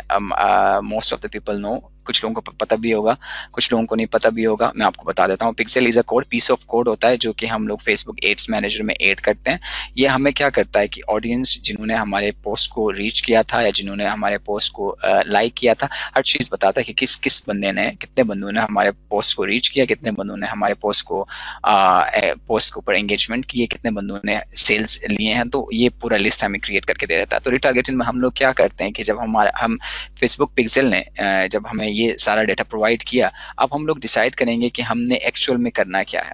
most of the people know, कुछ लोगों को पता भी होगा, कुछ लोगों को नहीं पता भी होगा, मैं आपको बता देता हूँ। Pixel is a code, piece of code होता है जो कि हम लोग फेसबुक एड्स मैनेजर में ऐड करते हैं। ये हमें क्या करता है कि ऑडियंस जिन्होंने हमारे पोस्ट को रीच किया था या जिन्होंने हमारे पोस्ट को लाइक किया था, हर चीज़ बताता है कि किस किस बंदे ने, कितने बंदों ने हमारे पोस्ट को रीच किया, कितने बंदों ने हमारे पोस्ट के ऊपर एंगेजमेंट किए, कितने बंदों ने सेल्स लिए हैं। तो ये पूरा लिस्ट हमें क्रिएट करके दे देता है। तो रिटारगेटिंग में हम लोग क्या करते हैं कि जब हम फेसबुक पिक्सेल ने जब हमें ये सारा डेटा प्रोवाइड किया, अब हम लोग डिसाइड करेंगे कि हमने एक्चुअल में करना क्या है।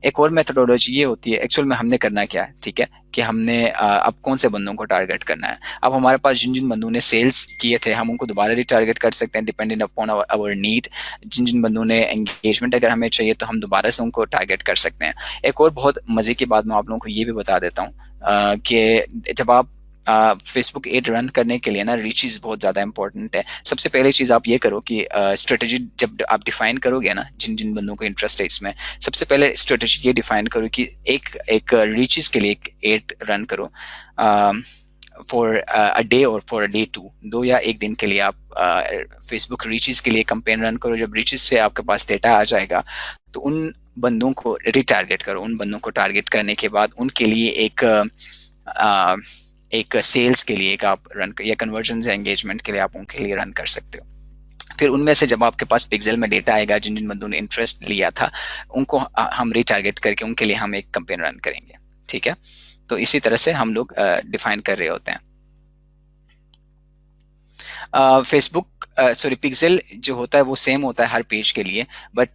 एक और मेथोडोलॉजी ये होती है एक्चुअल में हमने करना क्या है, ठीक है, कि हमने अब कौन से बंदों को टारगेट करना है। अब हमारे पास जिन जिन बंदों ने सेल्स किए थे हम उनको दोबारा रिटारगेट कर सकते हैं डिपेंडेंट अपॉन आवर नीड। जिन जिन बंदों ने एंगेजमेंट अगर हमें चाहिए तो हम दोबारा से उनको टारगेट कर सकते हैं। एक और बहुत मजे की बात मैं आप लोगों को ये भी बता देता हूँ कि जब आप फेसबुक एड रन करने के लिए ना रीचेस बहुत ज़्यादा इंपॉर्टेंट है। सबसे पहले चीज़ आप ये करो कि स्ट्रेटजी जब आप डिफाइन करोगे ना, जिन जिन बंदों को इंटरेस्ट है इसमें, सबसे पहले स्ट्रेटजी ये डिफाइन करो कि एक रीचेस के लिए एक एड रन करो फॉर अ डे और फॉर अ डे टू, 2 या 1 दिन के लिए आप फेसबुक रीचेस के लिए कैंपेन रन करो। जब रीचेस से आपके पास डेटा आ जाएगा तो उन बंदों को रिटारगेट करो। उन बंदों को टारगेट करने के बाद उनके लिए एक सेल्स के लिए एक आप रन या कन्वर्जन या एंगेजमेंट के लिए आप उनके लिए रन कर सकते हो। फिर उनमें से जब आपके पास पिक्सेल में डेटा आएगा, जिन जिन बंदों ने इंटरेस्ट लिया था उनको हम रिटारगेट करके उनके लिए हम एक कैंपेन रन करेंगे, ठीक है। तो इसी तरह से हम लोग डिफाइन कर रहे होते हैं। फेसबुक सॉरी पिक्सेल जो होता है वो सेम होता है हर पेज के लिए, but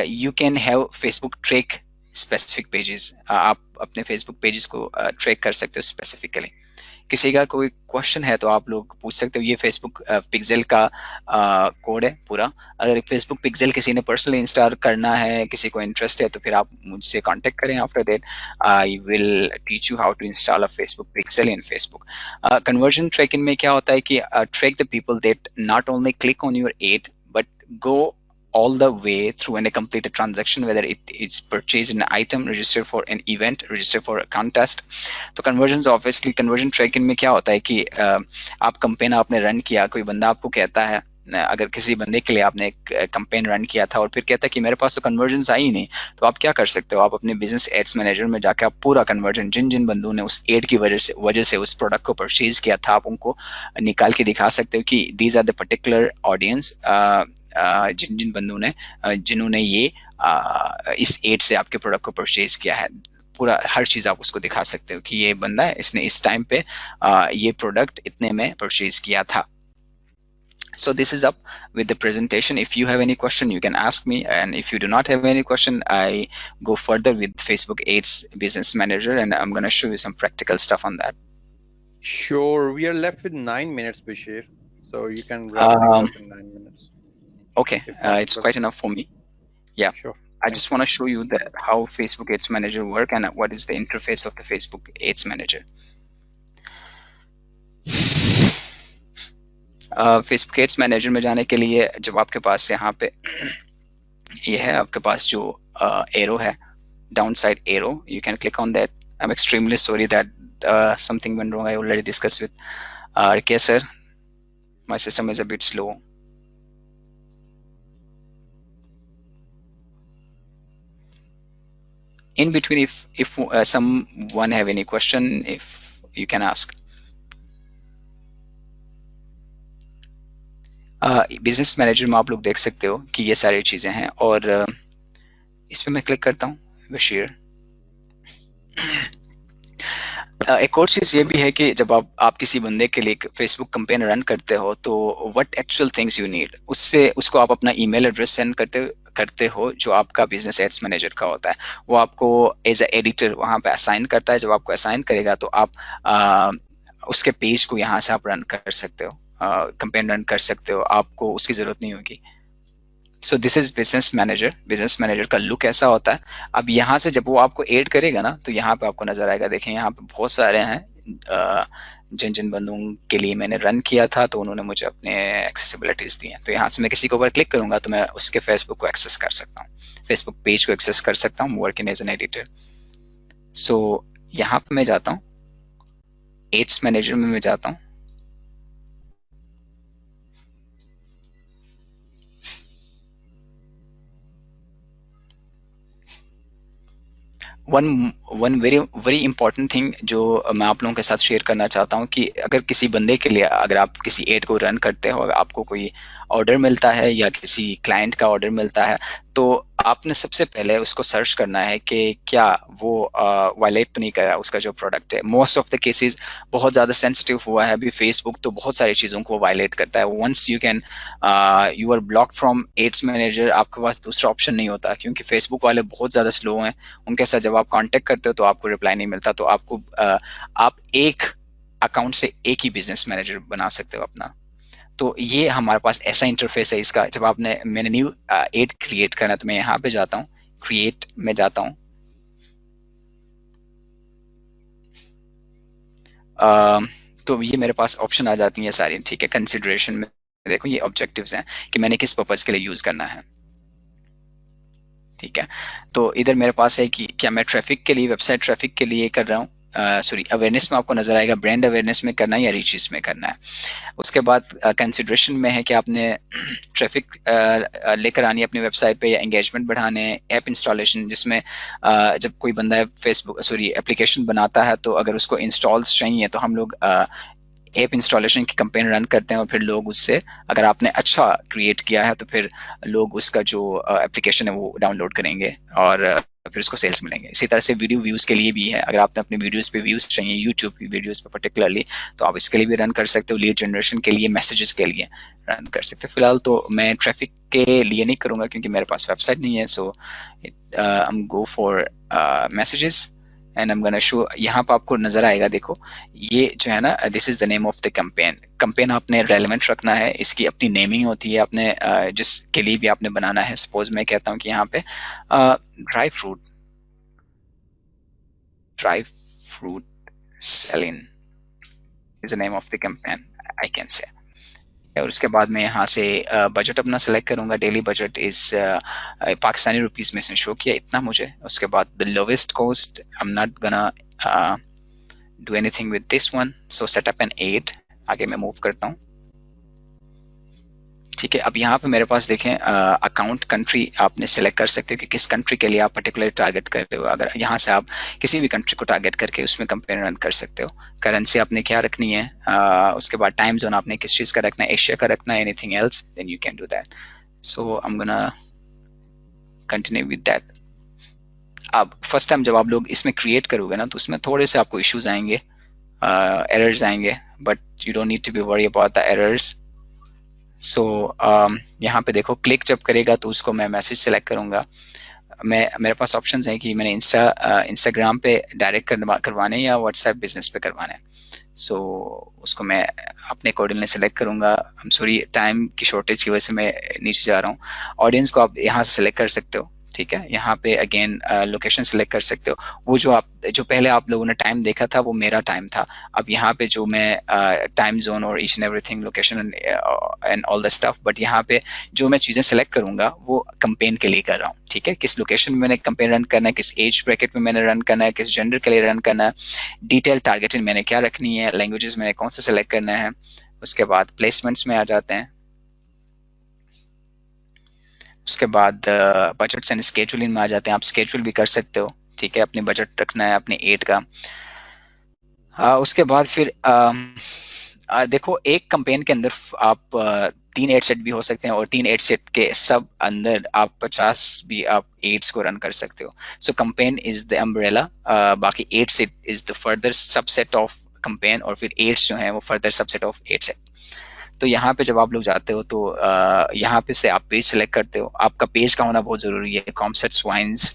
you can have Facebook track specific pages. आप अपने फेसबुक पेजेस को ट्रैक कर सकते हो स्पेसिफिकली। किसी का कोई क्वेश्चन है तो आप लोग पूछ सकते हो। ये फेसबुक पिक्सेल का कोड है पूरा। अगर फेसबुक पिक्सेल किसी ने पर्सनली इंस्टॉल करना है, किसी को इंटरेस्ट है, तो फिर आप मुझसे कांटेक्ट करें। After that I will teach you how to install a Facebook pixel in Facebook. Conversion tracking में क्या होता है कि track the people that not only click on your ad but go all the way through and complete a transaction, whether it's purchased an item, registered for an event, registered for a contest. तो conversion obviously conversion tracking में क्या होता है कि आप campaign आपने run किया, कोई बंदा आपको कहता है, अगर किसी बंदे के लिए आपने एक कैंपेन रन किया था और फिर कहता है कि मेरे पास तो कन्वर्जन आई ही नहीं, तो आप क्या कर सकते हो, आप अपने बिजनेस एड्स मैनेजर में जाकर आप पूरा कन्वर्जन, जिन जिन बंदों ने उस एड की वजह से उस प्रोडक्ट को परचेज किया था, आप उनको निकाल के दिखा सकते हो कि these are the particular audience, जिन जिन बंदों ने जिन्होंने ये इस एड से आपके प्रोडक्ट को परचेज किया है। पूरा हर चीज आप उसको दिखा सकते हो कि ये बंदा है, इसने इस टाइम पे ये प्रोडक्ट इतने में परचेज किया था। So this is up with the presentation. If you have any question, you can ask me, and if you do not have any question, I go further with Facebook Ads Business Manager, and I'm going to show you some practical stuff on that. Sure. We are left with 9 minutes, Bashir. So you can wrap things up in 9 minutes, Okay, if it's possible. quite enough for me. Yeah, Sure. I Thank just want to show you that how Facebook Ads Manager work and what is the interface of the Facebook Ads Manager. Facebook Ads Manager में जाने के लिए जब आपके पास यहाँ पे ये है आपके पास जो एरो है, down side arrow, you can click on that. I'm extremely sorry that something went wrong. I already discussed with Rikesh sir. My system is a bit slow. In between, if someone have any question, if you can ask. Business manager में आप लोग देख सकते हो कि ये सारी चीजें हैं, और इस पे मैं क्लिक करता हूँ बशीर। एक और चीज ये भी है कि जब आप किसी बंदे के लिए फेसबुक कैंपेन रन करते हो तो what actual things you need, उसको आप अपना ईमेल एड्रेस सेंड करते हो जो आपका बिजनेस एड्स मैनेजर का होता है। वो आपको एज ए एडिटर वहां पे असाइन करता है। जब आपको असाइन करेगा तो आप उसके पेज को यहाँ से आप रन कर सकते हो, कैंपेन रन कर सकते हो, आपको उसकी जरूरत नहीं होगी। So this is business manager. Business manager का लुक ऐसा होता है। अब यहाँ से जब वो आपको ऐड करेगा ना तो यहाँ पे आपको नजर आएगा, देखें यहाँ पे बहुत सारे हैं जिन जिन बंदों के लिए मैंने रन किया था तो उन्होंने मुझे अपने एक्सेसिबिलिटीज दी हैं। तो यहाँ से मैं किसी के ऊपर क्लिक करूंगा तो मैं उसके फेसबुक को एक्सेस कर सकता हूँ, फेसबुक पेज को एक्सेस कर सकता हूँ वर्किंग एज एन एडिटर। सो यहाँ पे मैं जाता हूँ, एड्स मैनेजर में मैं जाता हूँ, वन वेरी इंपॉर्टेंट थिंग जो मैं आप लोगों के साथ शेयर करना चाहता हूँ कि अगर किसी बंदे के लिए, अगर आप किसी एड को रन करते हो, आपको कोई ऑर्डर मिलता है या किसी क्लाइंट का ऑर्डर मिलता है, तो आपने सबसे पहले उसको सर्च करना है कि क्या वो वायलेट तो नहीं कर रहा उसका जो प्रोडक्ट है। मोस्ट ऑफ द केसेस बहुत ज़्यादा सेंसिटिव हुआ है अभी फेसबुक, तो बहुत सारी चीज़ों को वायलेट करता है। Once you are blocked from ads manager, आपके पास दूसरा ऑप्शन नहीं होता, क्योंकि फेसबुक वाले बहुत ज़्यादा स्लो हैं। उनके साथ जब आप कांटेक्ट करते हो तो आपको रिप्लाई नहीं मिलता, तो आप एक अकाउंट से एक ही बिजनेस मैनेजर बना सकते हो अपना। तो ये हमारे पास ऐसा इंटरफेस है इसका। जब मैंने न्यू एड क्रिएट करना तो मैं यहाँ पे जाता हूँ, क्रिएट में जाता हूँ, तो ये मेरे पास ऑप्शन आ जाती है सारी, ठीक है। कंसिडरेशन में देखो ये ऑब्जेक्टिव्स हैं कि मैंने किस पर्पज के लिए यूज करना है, ठीक है। तो इधर मेरे पास है कि क्या मैं ट्रैफिक के लिए, वेबसाइट ट्रैफिक के लिए कर रहा हूँ, सॉरी अवेयरनेस में आपको नजर आएगा ब्रांड अवेयरनेस में करना है या रीचेस में करना है। उसके बाद कंसिडरेशन में है कि आपने ट्रैफिक लेकर आनी है अपनी वेबसाइट पे या एंगेजमेंट बढ़ाने, ऐप इंस्टॉलेशन, जिसमें जब कोई बंदा फेसबुक एप्लीकेशन बनाता है तो अगर उसको इंस्टॉल्स चाहिए तो हम लोग ऐप इंस्टॉलेशन की कैंपेन रन करते हैं, और फिर लोग उससे, अगर आपने अच्छा क्रिएट किया है तो फिर लोग उसका जो एप्लीकेशन है वो डाउनलोड करेंगे और फिर उसको सेल्स मिलेंगे। इसी तरह से वीडियो व्यूज के लिए भी है, अगर आपने अपने वीडियोस पे व्यूज चाहिए यूट्यूब की वीडियोस पे पर्टिकुलरली, तो आप इसके लिए भी रन कर सकते हो। लीड जनरेशन के लिए, मैसेजेस के लिए रन कर सकते हो। फिलहाल तो मैं ट्रैफिक के लिए नहीं करूंगा क्योंकि मेरे पास वेबसाइट नहीं है, so I am go for messages and I am gonna show. यहाँ पर आपको नजर आएगा, देखो ये जो है ना, this is the name of the campaign. Campaign आपने रेलेवेंट रखना है, इसकी अपनी नेमिंग होती है, आपने जिसके लिए भी आपने बनाना है। सपोज मैं कहता हूँ कि यहाँ पे dry fruit selling is the name of the campaign, I can say. और उसके बाद मैं यहाँ से बजट अपना सेलेक्ट करूंगा। Daily budget is Pakistani rupees में से शो किया इतना मुझे। उसके बाद the lowest cost, I am not gonna do anything with this one, so setup an ad. आगे मैं मूव करता हूँ, ठीक है। अब यहाँ पे मेरे पास देखें अकाउंट कंट्री आपने सेलेक्ट कर सकते हो कि किस कंट्री के लिए आप पर्टिकुलर टारगेट कर रहे हो। अगर यहाँ से आप किसी भी कंट्री को टारगेट करके उसमें कैंपेन रन कर सकते हो। करेंसी आपने क्या रखनी है, उसके बाद टाइम जोन आपने किस चीज़ का रखना है, एशिया का रखना है, anything else, then you can do that. So I am gonna continue with that. अब फर्स्ट टाइम जब आप लोग इसमें क्रिएट करोगे ना तो उसमें थोड़े से आपको इश्यूज आएंगे, एरर्स आएंगे, but you don't need to be worry about the errors. So यहाँ पे देखो क्लिक जब करेगा तो उसको मैं मैसेज सेलेक्ट करूंगा, मैं मेरे पास ऑप्शंस हैं कि मैंने इंस्टाग्राम पे डायरेक्ट करवाने या व्हाट्सएप बिजनेस पे करवाने। सो उसको मैं अपने अकॉर्डिंगली सेलेक्ट करूंगा। आई एम सॉरी, टाइम की शॉर्टेज की वजह से मैं नीचे जा रहा हूँ। ऑडियंस को आप यहाँ से सेलेक्ट कर सकते हो, ठीक है। यहाँ पे अगेन लोकेशन सेलेक्ट कर सकते हो। वो जो पहले आप लोगों ने टाइम देखा था वो मेरा टाइम था। अब यहाँ पे जो मैं टाइम जोन और each and everything location and all the stuff, but यहाँ पे जो मैं चीजें सेलेक्ट करूंगा वो कंपेन के लिए कर रहा हूँ, ठीक है। किस लोकेशन में मैंने कंपेन रन करना है, किस एज ब्रैकेट में मैंने रन करना है, किस जेंडर के लिए रन करना है, डिटेल टारगेटिंग मैंने क्या रखनी है, लैंग्वेजेस मैंने कौन सा सेलेक्ट करना है। उसके बाद प्लेसमेंट्स में आ जाते हैं। उसके बाद बजट्स एंड स्केड्यूलिंग में आ जाते हैं। आप स्केड्यूल भी कर सकते हो, ठीक है। अपनी बजट रखना है अपने एड का। उसके बाद फिर देखो, एक कंपेन के अंदर आप 3 एड सेट भी हो सकते हैं और 3 एड सेट के सब अंदर आप 50 भी आप एड्स को रन कर सकते हो। सो कंपेन इज द अम्ब्रेला, बाकी ad set is the further subset of campaign, और फिर एड्स जो है वो further subset of ad set. तो यहाँ पे जब आप लोग जाते हो तो यहाँ पे से आप पेज सेलेक्ट करते हो। आपका पेज का होना बहुत जरूरी है। Comsats wines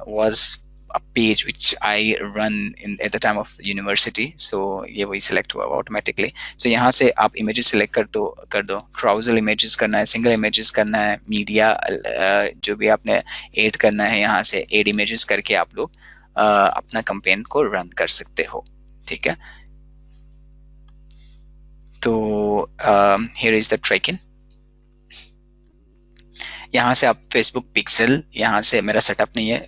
was a page which I run at the time of university, so ये वही select हुआ automatically। so यहाँ से आप images select कर दो carousel images करना है, single images करना है, media जो भी आपने add करना है, यहाँ से add images करके आप लोग अपना campaign को run कर सकते हो, ठीक है। तो here is the tracking। यहाँ से आप फेसबुक पिक्सल, यहाँ से मेरा सेटअप नहीं है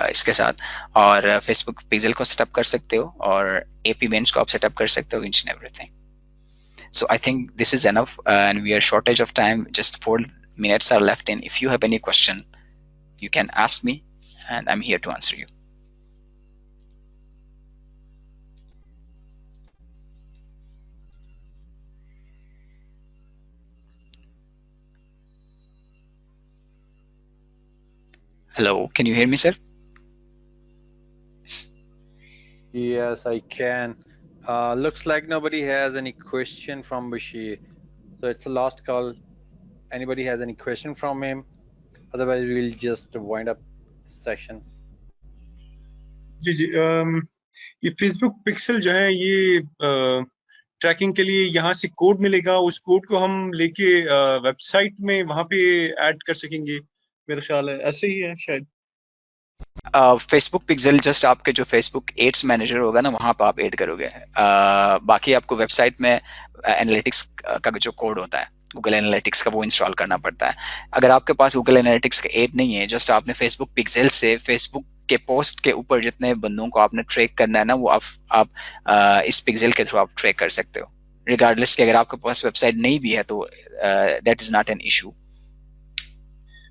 इसके साथ, और फेसबुक पिक्सल को सेटअप कर सकते हो और एपी बेंच को आप सेटअप कर सकते हो, each and everything. So I think this is enough and we are shortage of time, just 4 minutes are left in. If you have any question you can ask me and I'm here to answer you. Hello, can you hear me, sir? Yes, I can. Looks like nobody has any question from Bashir. So it's a last call. Anybody has any question from him? Otherwise, we'll just wind up the session. जी जी ये Facebook pixel जो है ये trekking के लिए यहाँ से code मिलेगा, उस कोड को हम लेके वेबसाइट में वहाँ पे ऐड कर सकेंगे, मेरा ख्याल है ऐसे ही है शायद। फेसबुक पिक्सल जस्ट आपके जो फेसबुक एड्स मैनेजर होगा ना, वहां पर आप ऐड करोगे। बाकी आपको वेबसाइट में एनालिटिक्स का जो कोड होता है गूगल एनालिटिक्स का, वो इंस्टॉल करना पड़ता है। अगर आपके पास गूगल एनालिटिक्स का एड नहीं है, जस्ट आपने फेसबुक पिक्सल से फेसबुक के पोस्ट के ऊपर जितने बंदों को आपने ट्रैक करना है ना, वो आप इस पिक्सल के थ्रू आप ट्रैक कर सकते हो, रिगार्डलेस कि अगर आपके पास वेबसाइट नहीं भी है तो that is not an issue.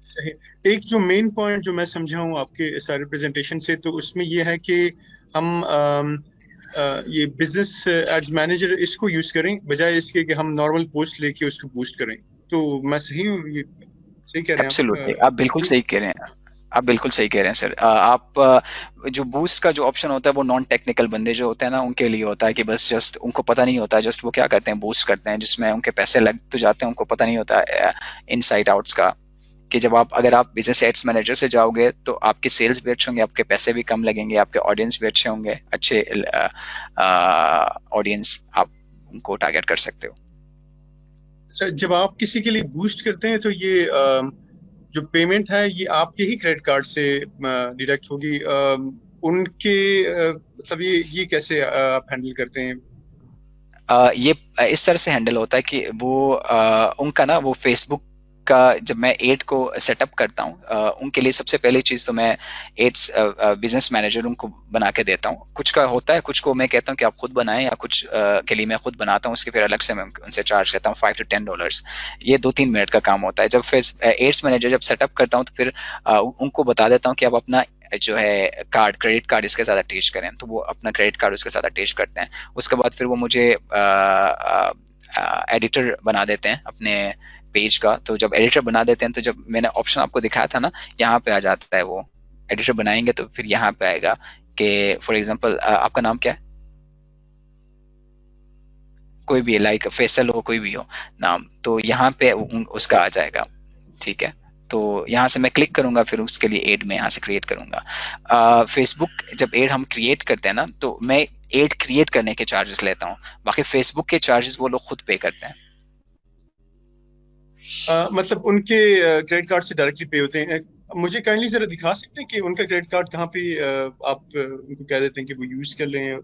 सही। एक जो मेन पॉइंट जो मैं समझा हूँ आपके सारे प्रेजेंटेशन से, तो उसमें ये है कि हम ये बिजनेस एड्स मैनेजर इसको यूज करें बजाय इसके कि हम नॉर्मल पोस्ट लेके उसको बूस्ट करें। तो मैं सही हूँ, ये सही कह रहे हैं एब्सोल्युटली, आप बिल्कुल सही कह रहे हैं। आप बिल्कुल सही कह रहे हैं सर। जो बूस्ट का जो ऑप्शन होता है वो नॉन टेक्निकल बंदे जो होते हैं ना, उनके लिए होता है कि बस जस्ट उनको पता नहीं होता, जस्ट वो क्या करते हैं, बूस्ट करते हैं, जिसमें उनके पैसे लग तो जाते हैं, उनको पता नहीं होता इनसाइड आउट्स का, कि जब अगर आप बिजनेस एड्स मैनेजर से जाओगे तो आपके सेल्स भी अच्छे होंगे, आपके पैसे भी कम लगेंगे, आपके ऑडियंस भी अच्छे होंगे, अच्छे ऑडियंस आप उनको टारगेट कर सकते हो। अच्छा, जब आप किसी के लिए बूस्ट करते हैं तो ये जो पेमेंट है ये आपके ही क्रेडिट कार्ड से डिडक्ट होगी, उनके मतलब ये कैसे आप हैंडल करते हैं? ये इस तरह से हैंडल होता है कि वो उनका ना, वो फेसबुक का जब मैं एड को सेटअप करता हूँ, उनके लिए सबसे पहली चीज तो मैं एड्स बिजनेस मैनेजर उनको बना के देता हूँ। कुछ का होता है, कुछ को मैं कहता हूँ कि आप खुद बनाएं, या कुछ के लिए मैं खुद बनाता हूँ, उसके फिर अलग से मैं उनसे चार्ज करता हूँ $5 to $10। ये 2-3 मिनट का काम होता है। जब फिर एड्स मैनेजर जब सेटअप करता हूँ तो फिर उनको बता देता हूँ कि आप अपना जो है क्रेडिट कार्ड इसके साथ अटैच करें, तो वो अपना क्रेडिट कार्ड उसके साथ अटैच करते हैं। उसके बाद फिर वो मुझे एडिटर बना देते हैं अपने पेज का। तो जब एडिटर बना देते हैं तो जब मैंने ऑप्शन आपको दिखाया था ना, यहाँ पे आ जाता है, वो एडिटर बनाएंगे तो फिर यहाँ पे आएगा कि फॉर एग्जांपल आपका नाम क्या है, कोई भी लाइक फैसल हो, कोई भी हो नाम, तो यहाँ पे उसका आ जाएगा, ठीक है। तो यहाँ से मैं क्लिक करूंगा, फिर उसके लिए एड में यहाँ से क्रिएट करूंगा। फेसबुक जब एड हम क्रिएट करते हैं ना, तो मैं एड क्रिएट करने के चार्जेस लेता हूँ, बाकी फेसबुक के चार्जेस वो लोग खुद पे करते हैं। मतलब उनके क्रेडिट कार्ड से डायरेक्टली पे होते हैं। मुझे काइंडली जरा दिखा सकते हैं कि उनका क्रेडिट कार्ड कहाँ पे आप उनको कह देते हैं कि वो यूज कर लें?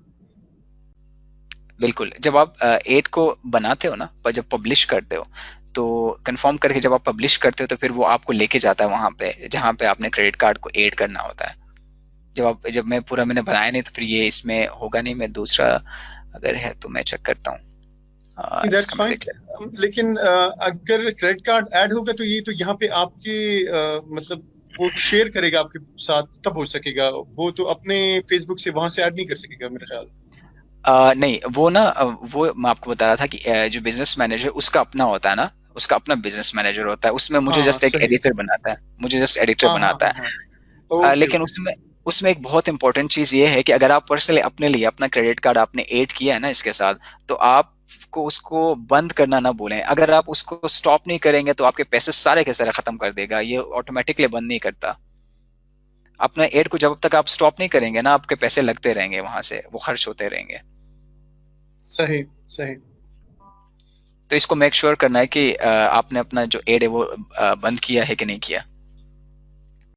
बिल्कुल, जब आप एड को बनाते हो ना, पर जब पब्लिश करते हो तो कंफर्म करके जब आप पब्लिश करते हो तो फिर वो आपको लेके जाता है वहां पे जहां पे आपने क्रेडिट कार्ड को ऐड करना होता है। जब मैं पूरा मैंने बनाया नहीं तो फिर ये इसमें होगा नहीं। मैं दूसरा अगर है तो मैं चेक करता हूँ। दैट्स इसका मैं फाइन। देख लेकिन अगर क्रेडिट कार्ड ऐड होगा तो ये तो यहाँ पे आपके मतलब वो शेयर करेगा आपके साथ, तब हो सकेगा। वो तो अपने फेसबुक से वहां से ऐड नहीं कर सकेगा मेरे ख्याल। नहीं, वो ना वो मैं आपको बता रहा था कि जो बिजनेस मैनेजर उसका अपना होता है ना, उसका अपना बिजनेस मैनेजर होता है, उसमें मुझे हाँ जस्ट एक सही। एडिटर बनाता है, मुझे जस्ट एडिटर हाँ हाँ बनाता हाँ है। हाँ। ओके लेकिन ओके। उसमें उसमें एक बहुत इंपॉर्टेंट चीज ये है कि अगर आप पर्सनली अपने लिए अपना क्रेडिट कार्ड आपने ऐड किया है ना इसके साथ, तो आपको उसको बंद करना ना भूलें। अगर आप उसको स्टॉप नहीं करेंगे तो आपके पैसे सारे के सारे खत्म कर देगा, ये ऑटोमेटिकली बंद नहीं करता। अपना ऐड को जब तक आप स्टॉप नहीं करेंगे ना, आपके पैसे लगते रहेंगे, वहां से वो खर्च होते रहेंगे। सही सही। तो इसको मेक श्योर करना है कि आपने अपना जो ऐड है वो बंद किया है कि नहीं किया।